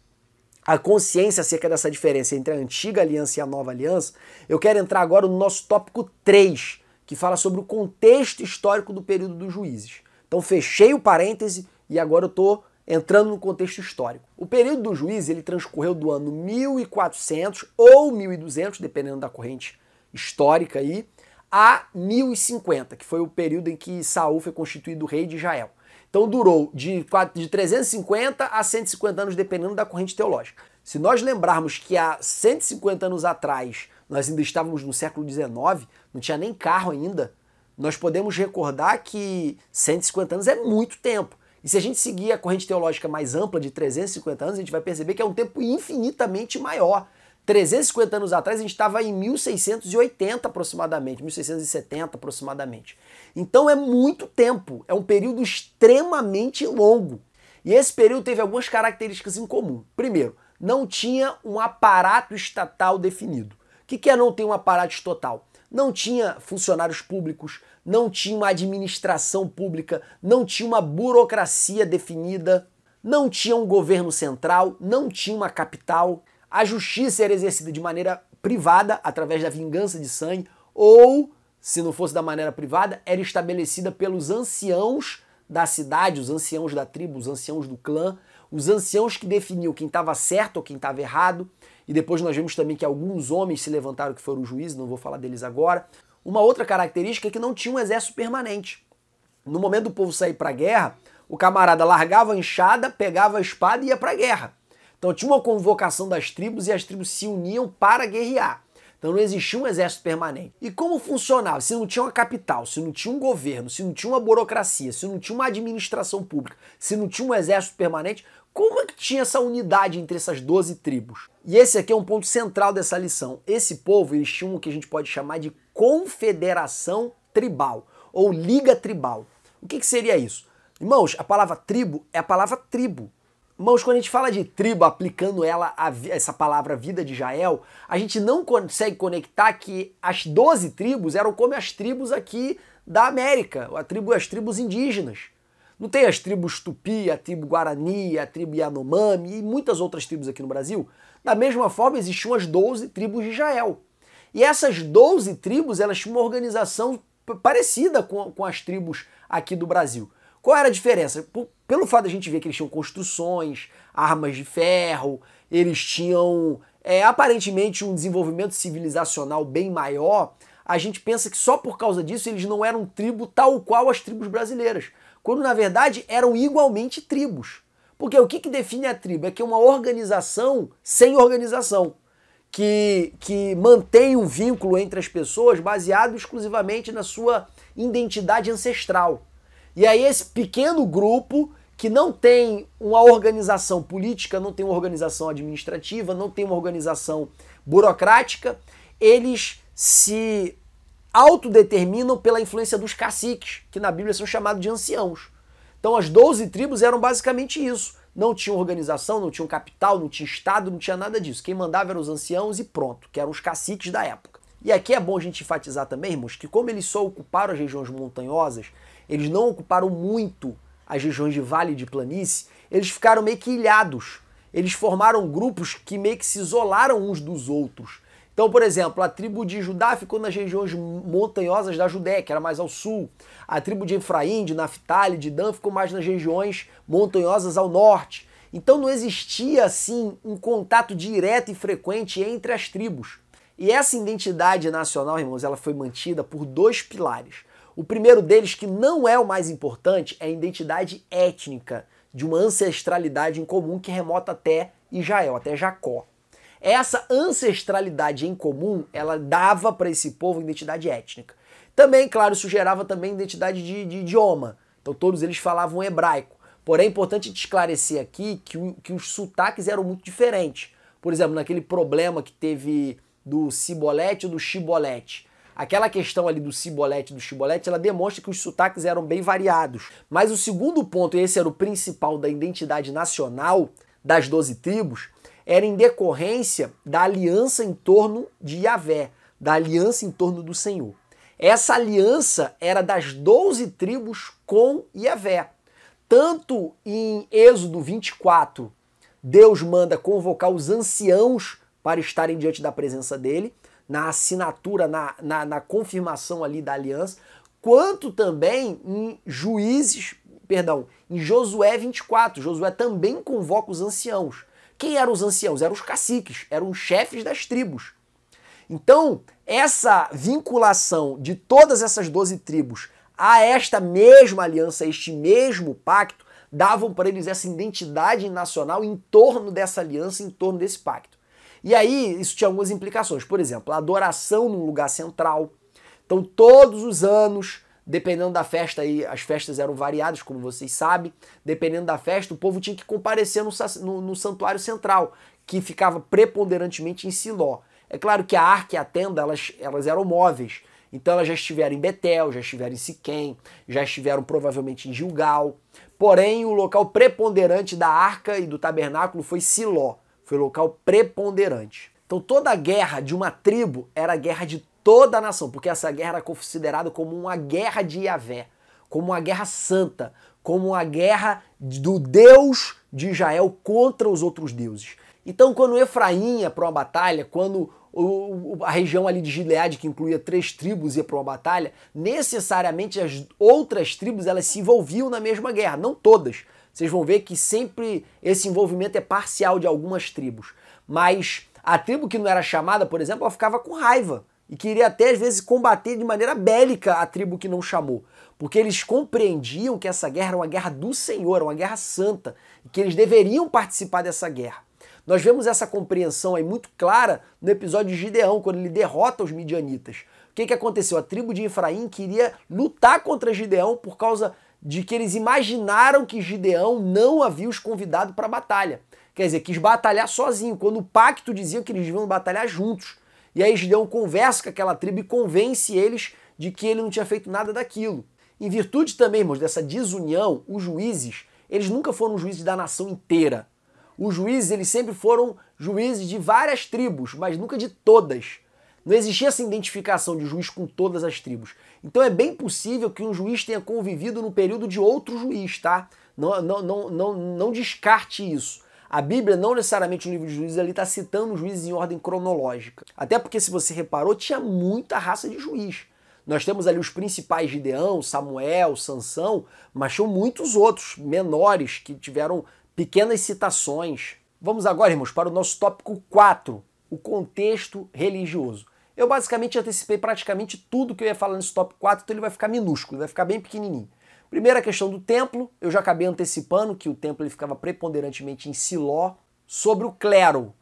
a consciência acerca dessa diferença entre a antiga aliança e a nova aliança. Eu quero entrar agora no nosso tópico 3, que fala sobre o contexto histórico do período dos juízes. Então fechei o parêntese e agora eu estou entrando no contexto histórico. O período dos juízes ele transcorreu do ano 1400 ou 1200, dependendo da corrente histórica aí, a 1050, que foi o período em que Saul foi constituído rei de Israel. Então durou de 350 a 150 anos, dependendo da corrente teológica. Se nós lembrarmos que há 150 anos atrás nós ainda estávamos no século XIX, não tinha nem carro ainda, nós podemos recordar que 150 anos é muito tempo. E se a gente seguir a corrente teológica mais ampla de 350 anos, a gente vai perceber que é um tempo infinitamente maior. 350 anos atrás a gente estava em 1680 aproximadamente, 1670 aproximadamente. Então é muito tempo, é um período extremamente longo. E esse período teve algumas características em comum. Primeiro, não tinha um aparato estatal definido. O que é não ter um aparato estatal? Não tinha funcionários públicos, não tinha uma administração pública, não tinha uma burocracia definida, não tinha um governo central, não tinha uma capital. A justiça era exercida de maneira privada, através da vingança de sangue, ou, se não fosse da maneira privada, era estabelecida pelos anciãos da cidade, os anciãos da tribo, os anciãos do clã, os anciãos que definiam quem estava certo ou quem estava errado. E depois nós vimos também que alguns homens se levantaram que foram juízes, não vou falar deles agora. Uma outra característica é que não tinha um exército permanente. No momento do povo sair para a guerra, o camarada largava a enxada, pegava a espada e ia para a guerra. Então tinha uma convocação das tribos e as tribos se uniam para guerrear. Então não existia um exército permanente. E como funcionava? Se não tinha uma capital, se não tinha um governo, se não tinha uma burocracia, se não tinha uma administração pública, se não tinha um exército permanente, como é que tinha essa unidade entre essas 12 tribos? E esse aqui é um ponto central dessa lição. Esse povo, eles tinham o que a gente pode chamar de confederação tribal, ou liga tribal. O que seria isso? Irmãos, a palavra tribo é a palavra tribo. Irmãos, quando a gente fala de tribo, aplicando essa palavra vida de Israel, a gente não consegue conectar que as 12 tribos eram como as tribos aqui da América, as tribos indígenas. Não tem as tribos Tupi, a tribo Guarani, a tribo Yanomami e muitas outras tribos aqui no Brasil? Da mesma forma, existiam as 12 tribos de Israel. E essas 12 tribos, elas tinham uma organização parecida com as tribos aqui do Brasil. Qual era a diferença? Pelo fato de a gente ver que eles tinham construções, armas de ferro, eles tinham aparentemente um desenvolvimento civilizacional bem maior, a gente pensa que só por causa disso eles não eram tribo tal qual as tribos brasileiras, quando na verdade eram igualmente tribos. Porque o que define a tribo? É que é uma organização sem organização, que mantém um vínculo entre as pessoas baseado exclusivamente na sua identidade ancestral. E aí esse pequeno grupo que não tem uma organização política, não tem uma organização administrativa, não tem uma organização burocrática, eles se autodeterminam pela influência dos caciques, que na Bíblia são chamados de anciãos. Então as 12 tribos eram basicamente isso. Não tinha organização, não tinha capital, não tinha estado, não tinha nada disso. Quem mandava eram os anciãos e pronto, que eram os caciques da época. E aqui é bom a gente enfatizar também, irmãos, que como eles só ocuparam as regiões montanhosas, eles não ocuparam muito as regiões de vale e de planície, eles ficaram meio que ilhados. Eles formaram grupos que meio que se isolaram uns dos outros. Então, por exemplo, a tribo de Judá ficou nas regiões montanhosas da Judéia, que era mais ao sul. A tribo de Efraim, de Naftali, de Dan ficou mais nas regiões montanhosas ao norte. Então não existia, assim, um contato direto e frequente entre as tribos. E essa identidade nacional, irmãos, ela foi mantida por dois pilares. O primeiro deles, que não é o mais importante, é a identidade étnica, de uma ancestralidade em comum que remota até Israel, até Jacó. Essa ancestralidade em comum, ela dava para esse povo identidade étnica. Também, claro, isso gerava também identidade de idioma. Então todos eles falavam hebraico. Porém, é importante te esclarecer aqui que os sotaques eram muito diferentes. Por exemplo, naquele problema que teve do cibolete ou do chibolete. Aquela questão ali do cibolete e do chibolete, ela demonstra que os sotaques eram bem variados. Mas o segundo ponto, e esse era o principal da identidade nacional das 12 tribos, era em decorrência da aliança em torno de Yahvé, da aliança em torno do Senhor. Essa aliança era das 12 tribos com Yahvé. Tanto em Êxodo 24, Deus manda convocar os anciãos para estarem diante da presença dele, na assinatura, na confirmação ali da aliança, quanto também em em Josué 24. Josué também convoca os anciãos. Quem eram os anciãos? Eram os caciques, eram os chefes das tribos. Então, essa vinculação de todas essas 12 tribos a esta mesma aliança, a este mesmo pacto, davam para eles essa identidade nacional em torno dessa aliança, em torno desse pacto. E aí, isso tinha algumas implicações. Por exemplo, a adoração num lugar central. Então, todos os anos, dependendo da festa, aí, as festas eram variadas, como vocês sabem, dependendo da festa, o povo tinha que comparecer no santuário central, que ficava preponderantemente em Siló. É claro que a arca e a tenda, elas eram móveis. Então elas já estiveram em Betel, já estiveram em Siquém, já estiveram provavelmente em Gilgal. Porém, o local preponderante da arca e do tabernáculo foi Siló. Foi o local preponderante. Então toda a guerra de uma tribo era a guerra de toda a nação, porque essa guerra era considerada como uma guerra de Yahvé, como uma guerra santa, como uma guerra do Deus de Israel contra os outros deuses. Então quando Efraim ia para uma batalha, quando a região ali de Gileade, que incluía 3 tribos, ia para uma batalha, necessariamente as outras tribos elas se envolviam na mesma guerra, não todas. Vocês vão ver que sempre esse envolvimento é parcial de algumas tribos. Mas a tribo que não era chamada, por exemplo, ela ficava com raiva e queria até às vezes combater de maneira bélica a tribo que não chamou. Porque eles compreendiam que essa guerra era uma guerra do Senhor, era uma guerra santa, e que eles deveriam participar dessa guerra. Nós vemos essa compreensão aí muito clara no episódio de Gideão, quando ele derrota os midianitas. O que aconteceu? A tribo de Efraim queria lutar contra Gideão por causa de que eles imaginaram que Gideão não havia os convidado para a batalha. Quer dizer, quis batalhar sozinho, quando o pacto dizia que eles deviam batalhar juntos. E aí Gideão conversa com aquela tribo e convence eles de que ele não tinha feito nada daquilo. Em virtude também, irmãos, dessa desunião, os juízes, eles nunca foram juízes da nação inteira. Os juízes, eles sempre foram juízes de várias tribos, mas nunca de todas. Não existia essa identificação de juiz com todas as tribos. Então é bem possível que um juiz tenha convivido no período de outro juiz, tá? Não descarte isso. A Bíblia, não necessariamente no livro de Juízes, ali está citando os juízes em ordem cronológica. Até porque, se você reparou, tinha muita raça de juiz. Nós temos ali os principais Gideão, Samuel, Sansão, mas tinham muitos outros menores que tiveram pequenas citações. Vamos agora, irmãos, para o nosso tópico 4, o contexto religioso. Eu basicamente antecipei praticamente tudo que eu ia falar nesse tópico 4, então ele vai ficar minúsculo, vai ficar bem pequenininho. Primeira questão do templo, eu já acabei antecipando que o templo ele ficava preponderantemente em Siló. Sobre o clero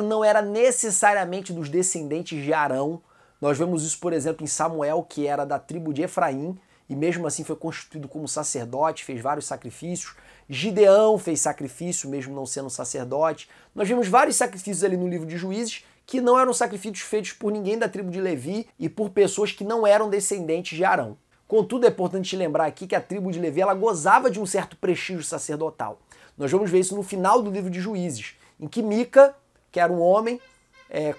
não era necessariamente dos descendentes de Arão. Nós vemos isso, por exemplo, em Samuel, que era da tribo de Efraim, e mesmo assim foi constituído como sacerdote, fez vários sacrifícios. Gideão fez sacrifício, mesmo não sendo sacerdote. Nós vemos vários sacrifícios ali no livro de Juízes, que não eram sacrifícios feitos por ninguém da tribo de Levi e por pessoas que não eram descendentes de Arão. Contudo, é importante lembrar aqui que a tribo de Levi ela gozava de um certo prestígio sacerdotal. Nós vamos ver isso no final do livro de Juízes, em que Mica, que era um homem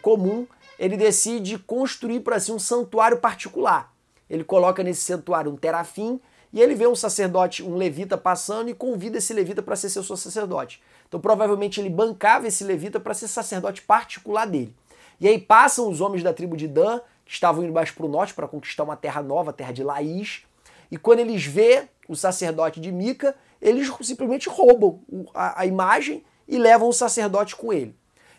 comum, ele decide construir para si um santuário particular. Ele coloca nesse santuário um terafim e ele vê um sacerdote, um levita passando e convida esse levita para ser seu sacerdote. Então provavelmente ele bancava esse levita para ser sacerdote particular dele. E aí passam os homens da tribo de Dan, que estavam indo mais para o norte para conquistar uma terra nova, a terra de Laís, e quando eles vê o sacerdote de Mica, eles simplesmente roubam a imagem e levam o sacerdote com ele.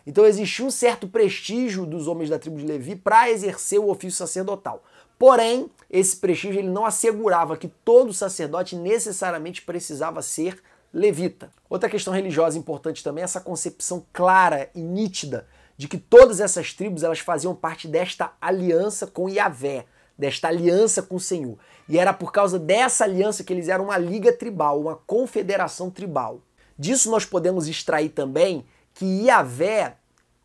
Então existia um certo prestígio dos homens da tribo de Levi para exercer o ofício sacerdotal. Porém, esse prestígio ele não assegurava que todo sacerdote necessariamente precisava ser levita. Outra questão religiosa importante também é essa concepção clara e nítida de que todas essas tribos elas faziam parte desta aliança com Yahvé, desta aliança com o Senhor. E era por causa dessa aliança que eles eram uma liga tribal, uma confederação tribal. Disso nós podemos extrair também que Yahvé,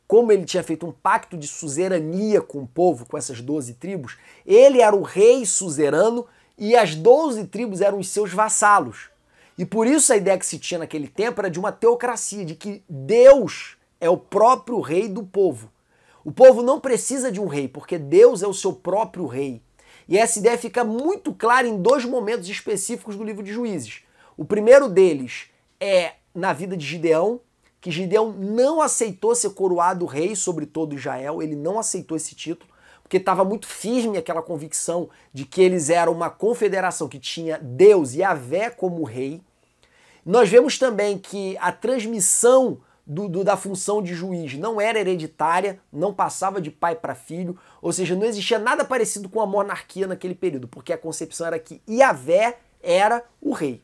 como ele tinha feito um pacto de suzerania com o povo, com essas 12 tribos, ele era o rei suzerano e as 12 tribos eram os seus vassalos. E por isso a ideia que se tinha naquele tempo era de uma teocracia, de que Deus é o próprio rei do povo. O povo não precisa de um rei, porque Deus é o seu próprio rei. E essa ideia fica muito clara em 2 momentos específicos do livro de Juízes. O primeiro deles é na vida de Gideão, que Gideão não aceitou ser coroado rei sobre todo Israel, ele não aceitou esse título, porque estava muito firme aquela convicção de que eles eram uma confederação que tinha Deus e Yahvé como rei. Nós vemos também que a transmissão da função de juiz não era hereditária, não passava de pai para filho, ou seja, não existia nada parecido com a monarquia naquele período, porque a concepção era que Yahvé era o rei.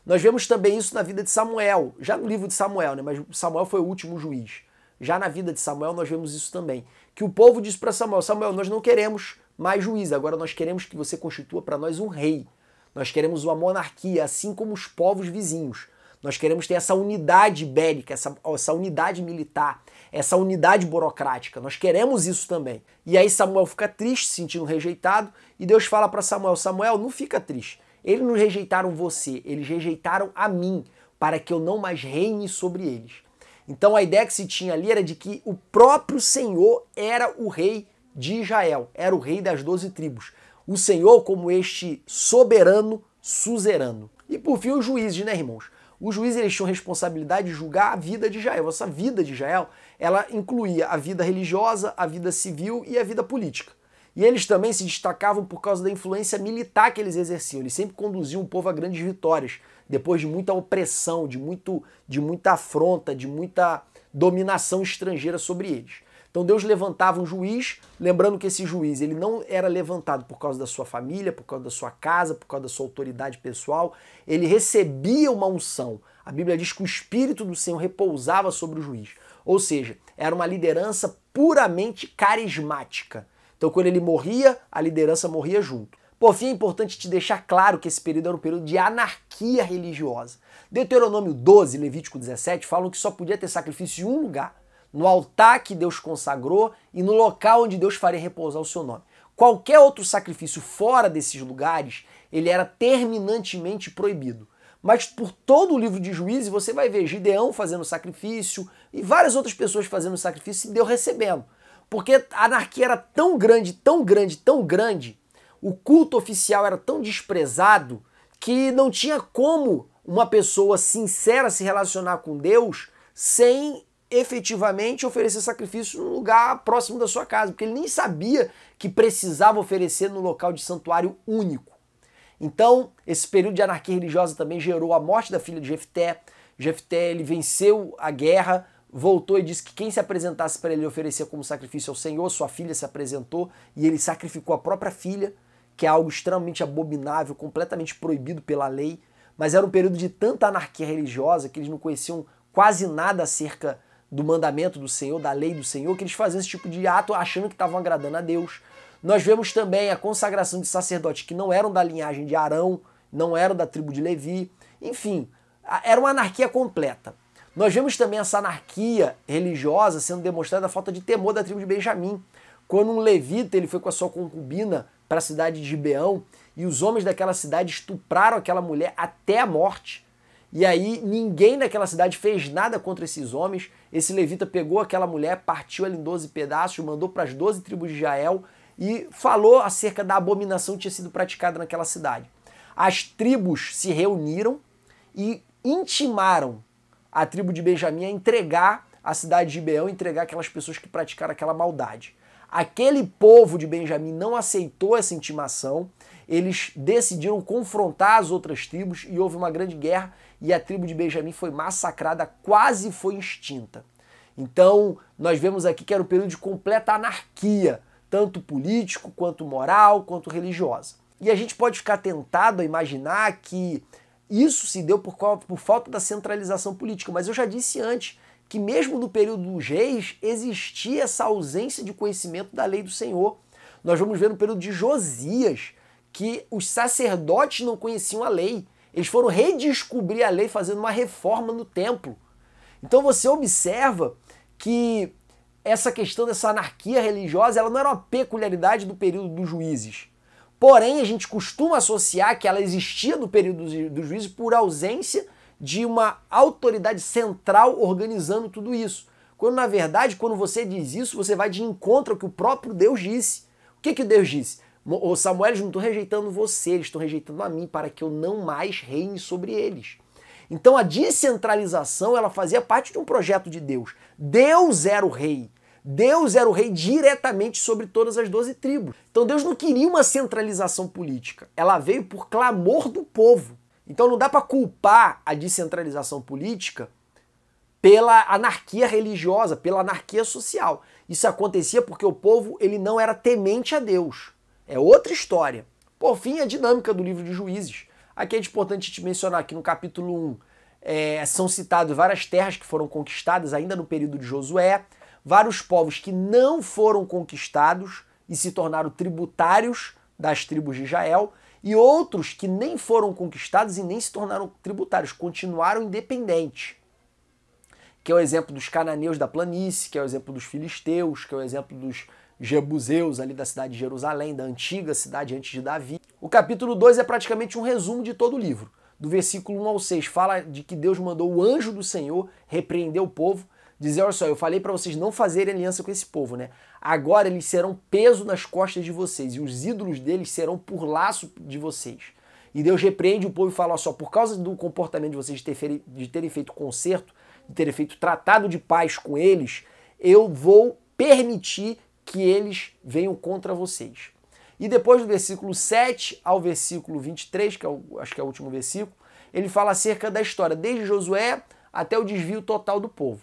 Nós vemos também isso na vida de Samuel, já no livro de Samuel, né? Mas Samuel foi o último juiz. Já na vida de Samuel nós vemos isso também, que o povo disse para Samuel: Samuel, nós não queremos mais juiz, agora nós queremos que você constitua para nós um rei. Nós queremos uma monarquia, assim como os povos vizinhos. Nós queremos ter essa unidade bélica, essa unidade militar, essa unidade burocrática. Nós queremos isso também. E aí Samuel fica triste, se sentindo rejeitado, e Deus fala para Samuel: Samuel, não fica triste. Eles não rejeitaram você, eles rejeitaram a mim, para que eu não mais reine sobre eles. Então a ideia que se tinha ali era de que o próprio Senhor era o rei de Israel, era o rei das 12 tribos. O Senhor como este soberano, suzerano. E por fim os juízes, né, irmãos? Os juízes, eles tinham responsabilidade de julgar a vida de Israel. Essa vida de Israel, ela incluía a vida religiosa, a vida civil e a vida política. E eles também se destacavam por causa da influência militar que eles exerciam. Eles sempre conduziam o povo a grandes vitórias, depois de muita opressão, de muita afronta, de muita dominação estrangeira sobre eles. Então Deus levantava um juiz, lembrando que esse juiz ele não era levantado por causa da sua família, por causa da sua casa, por causa da sua autoridade pessoal, ele recebia uma unção. A Bíblia diz que o Espírito do Senhor repousava sobre o juiz. Ou seja, era uma liderança puramente carismática. Então quando ele morria, a liderança morria junto. Por fim, é importante te deixar claro que esse período era um período de anarquia religiosa. Deuteronômio 12 e Levítico 17 falam que só podia ter sacrifício em um lugar: no altar que Deus consagrou e no local onde Deus faria repousar o seu nome. Qualquer outro sacrifício fora desses lugares, ele era terminantemente proibido. Mas por todo o livro de Juízes você vai ver Gideão fazendo sacrifício e várias outras pessoas fazendo sacrifício e Deus recebendo. Porque a anarquia era tão grande, tão grande, tão grande, o culto oficial era tão desprezado que não tinha como uma pessoa sincera se relacionar com Deus sem efetivamente oferecer sacrifício num lugar próximo da sua casa, porque ele nem sabia que precisava oferecer no local de santuário único. Então, esse período de anarquia religiosa também gerou a morte da filha de Jefté. Jefté, ele venceu a guerra, voltou e disse que quem se apresentasse para ele oferecer como sacrifício ao Senhor, sua filha se apresentou e ele sacrificou a própria filha, que é algo extremamente abominável, completamente proibido pela lei, mas era um período de tanta anarquia religiosa que eles não conheciam quase nada acerca do mandamento do Senhor, da lei do Senhor, que eles faziam esse tipo de ato achando que estavam agradando a Deus. Nós vemos também a consagração de sacerdotes que não eram da linhagem de Arão, não eram da tribo de Levi, enfim, era uma anarquia completa. Nós vemos também essa anarquia religiosa sendo demonstrada na falta de temor da tribo de Benjamim. Quando um levita ele foi com a sua concubina para a cidade de Gibeão e os homens daquela cidade estupraram aquela mulher até a morte. E aí ninguém naquela cidade fez nada contra esses homens. Esse levita pegou aquela mulher, partiu ela em 12 pedaços, mandou para as 12 tribos de Israel e falou acerca da abominação que tinha sido praticada naquela cidade. As tribos se reuniram e intimaram a tribo de Benjamim a entregar a cidade de Gibeão, entregar aquelas pessoas que praticaram aquela maldade. Aquele povo de Benjamim não aceitou essa intimação, eles decidiram confrontar as outras tribos e houve uma grande guerra e a tribo de Benjamim foi massacrada, quase foi extinta. Então, nós vemos aqui que era um período de completa anarquia, tanto político, quanto moral, quanto religiosa. E a gente pode ficar tentado a imaginar que isso se deu por falta da centralização política, mas eu já disse antes que mesmo no período dos reis existia essa ausência de conhecimento da lei do Senhor. Nós vamos ver no período de Josias que os sacerdotes não conheciam a lei. Eles foram redescobrir a lei fazendo uma reforma no templo. Então você observa que essa questão dessa anarquia religiosa ela não era uma peculiaridade do período dos juízes. Porém, a gente costuma associar que ela existia no período dos juízes por ausência de uma autoridade central organizando tudo isso. Quando, na verdade, quando você diz isso, você vai de encontro ao que o próprio Deus disse. O que Deus disse? Ô Samuel, eles não estão rejeitando você, eles estão rejeitando a mim para que eu não mais reine sobre eles. Então a descentralização ela fazia parte de um projeto de Deus. Deus era o rei. Deus era o rei diretamente sobre todas as 12 tribos. Então Deus não queria uma centralização política. Ela veio por clamor do povo. Então não dá para culpar a descentralização política pela anarquia religiosa, pela anarquia social. Isso acontecia porque o povo ele não era temente a Deus. É outra história. Por fim, a dinâmica do livro de Juízes. Aqui é importante te mencionar que no capítulo 1 são citadas várias terras que foram conquistadas ainda no período de Josué, vários povos que não foram conquistados e se tornaram tributários das tribos de Israel, e outros que nem foram conquistados e nem se tornaram tributários, continuaram independentes. Que é o exemplo dos cananeus da planície, que é o exemplo dos filisteus, que é o exemplo dos jebuseus ali da cidade de Jerusalém, da antiga cidade antes de Davi. O capítulo 2 é praticamente um resumo de todo o livro. Do versículo 1 ao 6 fala de que Deus mandou o anjo do Senhor repreender o povo, dizer, olha só, eu falei para vocês não fazerem aliança com esse povo, né? Agora eles serão peso nas costas de vocês e os ídolos deles serão por laço de vocês. E Deus repreende o povo e fala, olha só, por causa do comportamento de vocês de terem feito conserto, de terem feito tratado de paz com eles, eu vou permitir que eles venham contra vocês. E depois do versículo 7 ao versículo 23, que acho que é o último versículo, ele fala acerca da história, desde Josué até o desvio total do povo.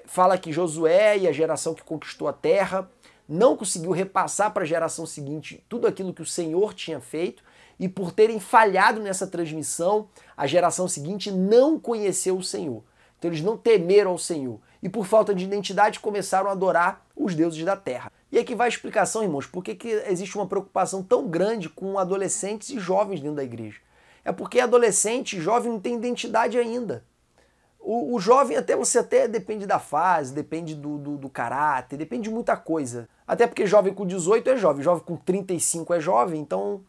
Fala que Josué e a geração que conquistou a terra não conseguiu repassar para a geração seguinte tudo aquilo que o Senhor tinha feito, e por terem falhado nessa transmissão, a geração seguinte não conheceu o Senhor. Então eles não temeram ao Senhor. E por falta de identidade começaram a adorar os deuses da terra. E aqui vai a explicação, irmãos, por que existe uma preocupação tão grande com adolescentes e jovens dentro da igreja. É porque adolescente e jovem não tem identidade ainda. O jovem você até depende da fase, depende do caráter, depende de muita coisa. Até porque jovem com 18 é jovem com 35 é jovem, então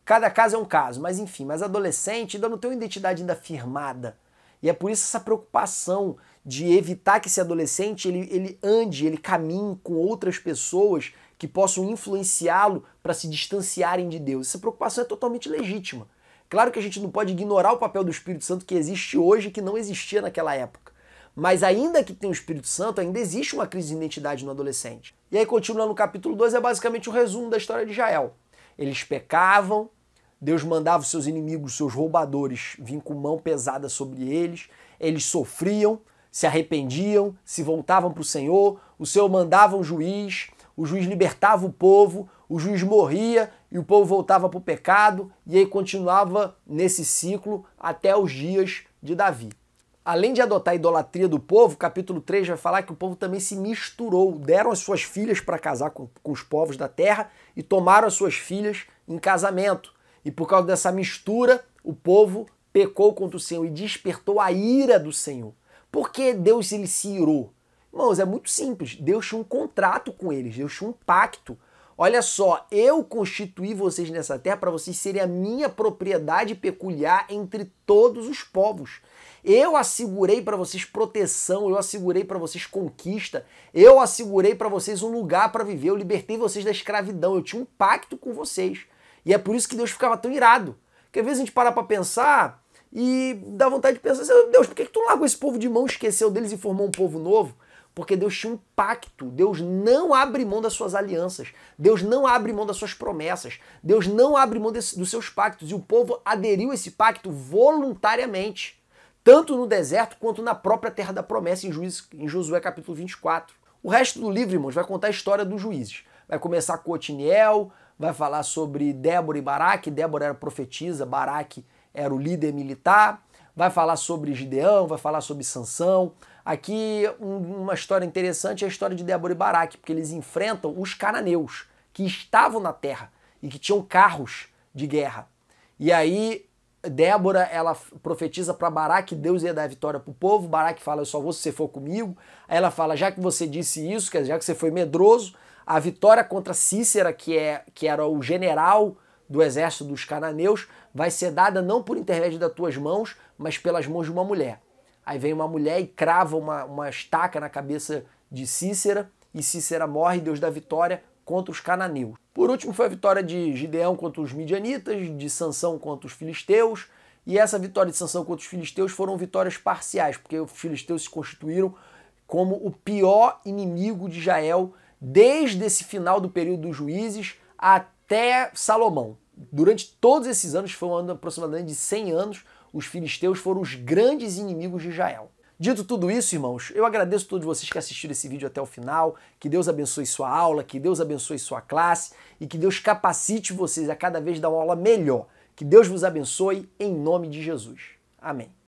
cada caso é um caso. Mas enfim, mas adolescente ainda não tem uma identidade ainda firmada. E é por isso essa preocupação de evitar que esse adolescente ele caminhe com outras pessoas que possam influenciá-lo para se distanciarem de Deus. Essa preocupação é totalmente legítima. Claro que a gente não pode ignorar o papel do Espírito Santo que existe hoje e que não existia naquela época. Mas ainda que tenha o Espírito Santo, ainda existe uma crise de identidade no adolescente. E aí, continuando no capítulo 2, é basicamente um resumo da história de Israel. Eles pecavam, Deus mandava os seus inimigos, os seus roubadores, vir com mão pesada sobre eles, eles sofriam, se arrependiam, se voltavam para o Senhor mandava um juiz, o juiz libertava o povo, o juiz morria e o povo voltava para o pecado, e aí continuava nesse ciclo até os dias de Davi. Além de adotar a idolatria do povo, capítulo 3 vai falar que o povo também se misturou, deram as suas filhas para casar com os povos da terra e tomaram as suas filhas em casamento. E por causa dessa mistura, o povo pecou contra o Senhor e despertou a ira do Senhor. Por que Deus se irou? Irmãos, é muito simples. Deus tinha um contrato com eles, Deus tinha um pacto. Olha só, eu constituí vocês nessa terra para vocês serem a minha propriedade peculiar entre todos os povos. Eu assegurei para vocês proteção, eu assegurei para vocês conquista, eu assegurei para vocês um lugar para viver, eu libertei vocês da escravidão, eu tinha um pacto com vocês. E é por isso que Deus ficava tão irado. Porque às vezes a gente para pensar e dá vontade de pensar, Deus, por que tu largou esse povo de mão, esqueceu deles e formou um povo novo? Porque Deus tinha um pacto, Deus não abre mão das suas alianças, Deus não abre mão das suas promessas, Deus não abre mão dos seus pactos, e o povo aderiu a esse pacto voluntariamente, tanto no deserto quanto na própria terra da promessa, em Josué capítulo 24. O resto do livro, irmãos, vai contar a história dos juízes. Vai começar com Otiniel, vai falar sobre Débora e Baraque. Débora era profetisa, Baraque era o líder militar. Vai falar sobre Gideão, vai falar sobre Sansão. Aqui uma história interessante é a história de Débora e Baraque, porque eles enfrentam os cananeus, que estavam na terra e que tinham carros de guerra. E aí Débora, ela profetiza para Baraque que Deus ia dar a vitória para o povo. Baraque fala, eu só vou se você for comigo. Aí ela fala, já que você disse isso, já que você foi medroso, a vitória contra Cícera, que era o general do exército dos cananeus, vai ser dada não por intermédio das tuas mãos, mas pelas mãos de uma mulher. Aí vem uma mulher e crava uma estaca na cabeça de Cícera, e Cícera morre, e Deus dá vitória contra os cananeus. Por último foi a vitória de Gideão contra os midianitas, de Sansão contra os filisteus, e essa vitória de Sansão contra os filisteus foram vitórias parciais, porque os filisteus se constituíram como o pior inimigo de Israel desde esse final do período dos juízes até Salomão. Durante todos esses anos, foi um ano aproximadamente de 100 anos, os filisteus foram os grandes inimigos de Israel. Dito tudo isso, irmãos, eu agradeço a todos vocês que assistiram esse vídeo até o final, que Deus abençoe sua aula, que Deus abençoe sua classe e que Deus capacite vocês a cada vez dar uma aula melhor. Que Deus vos abençoe em nome de Jesus. Amém.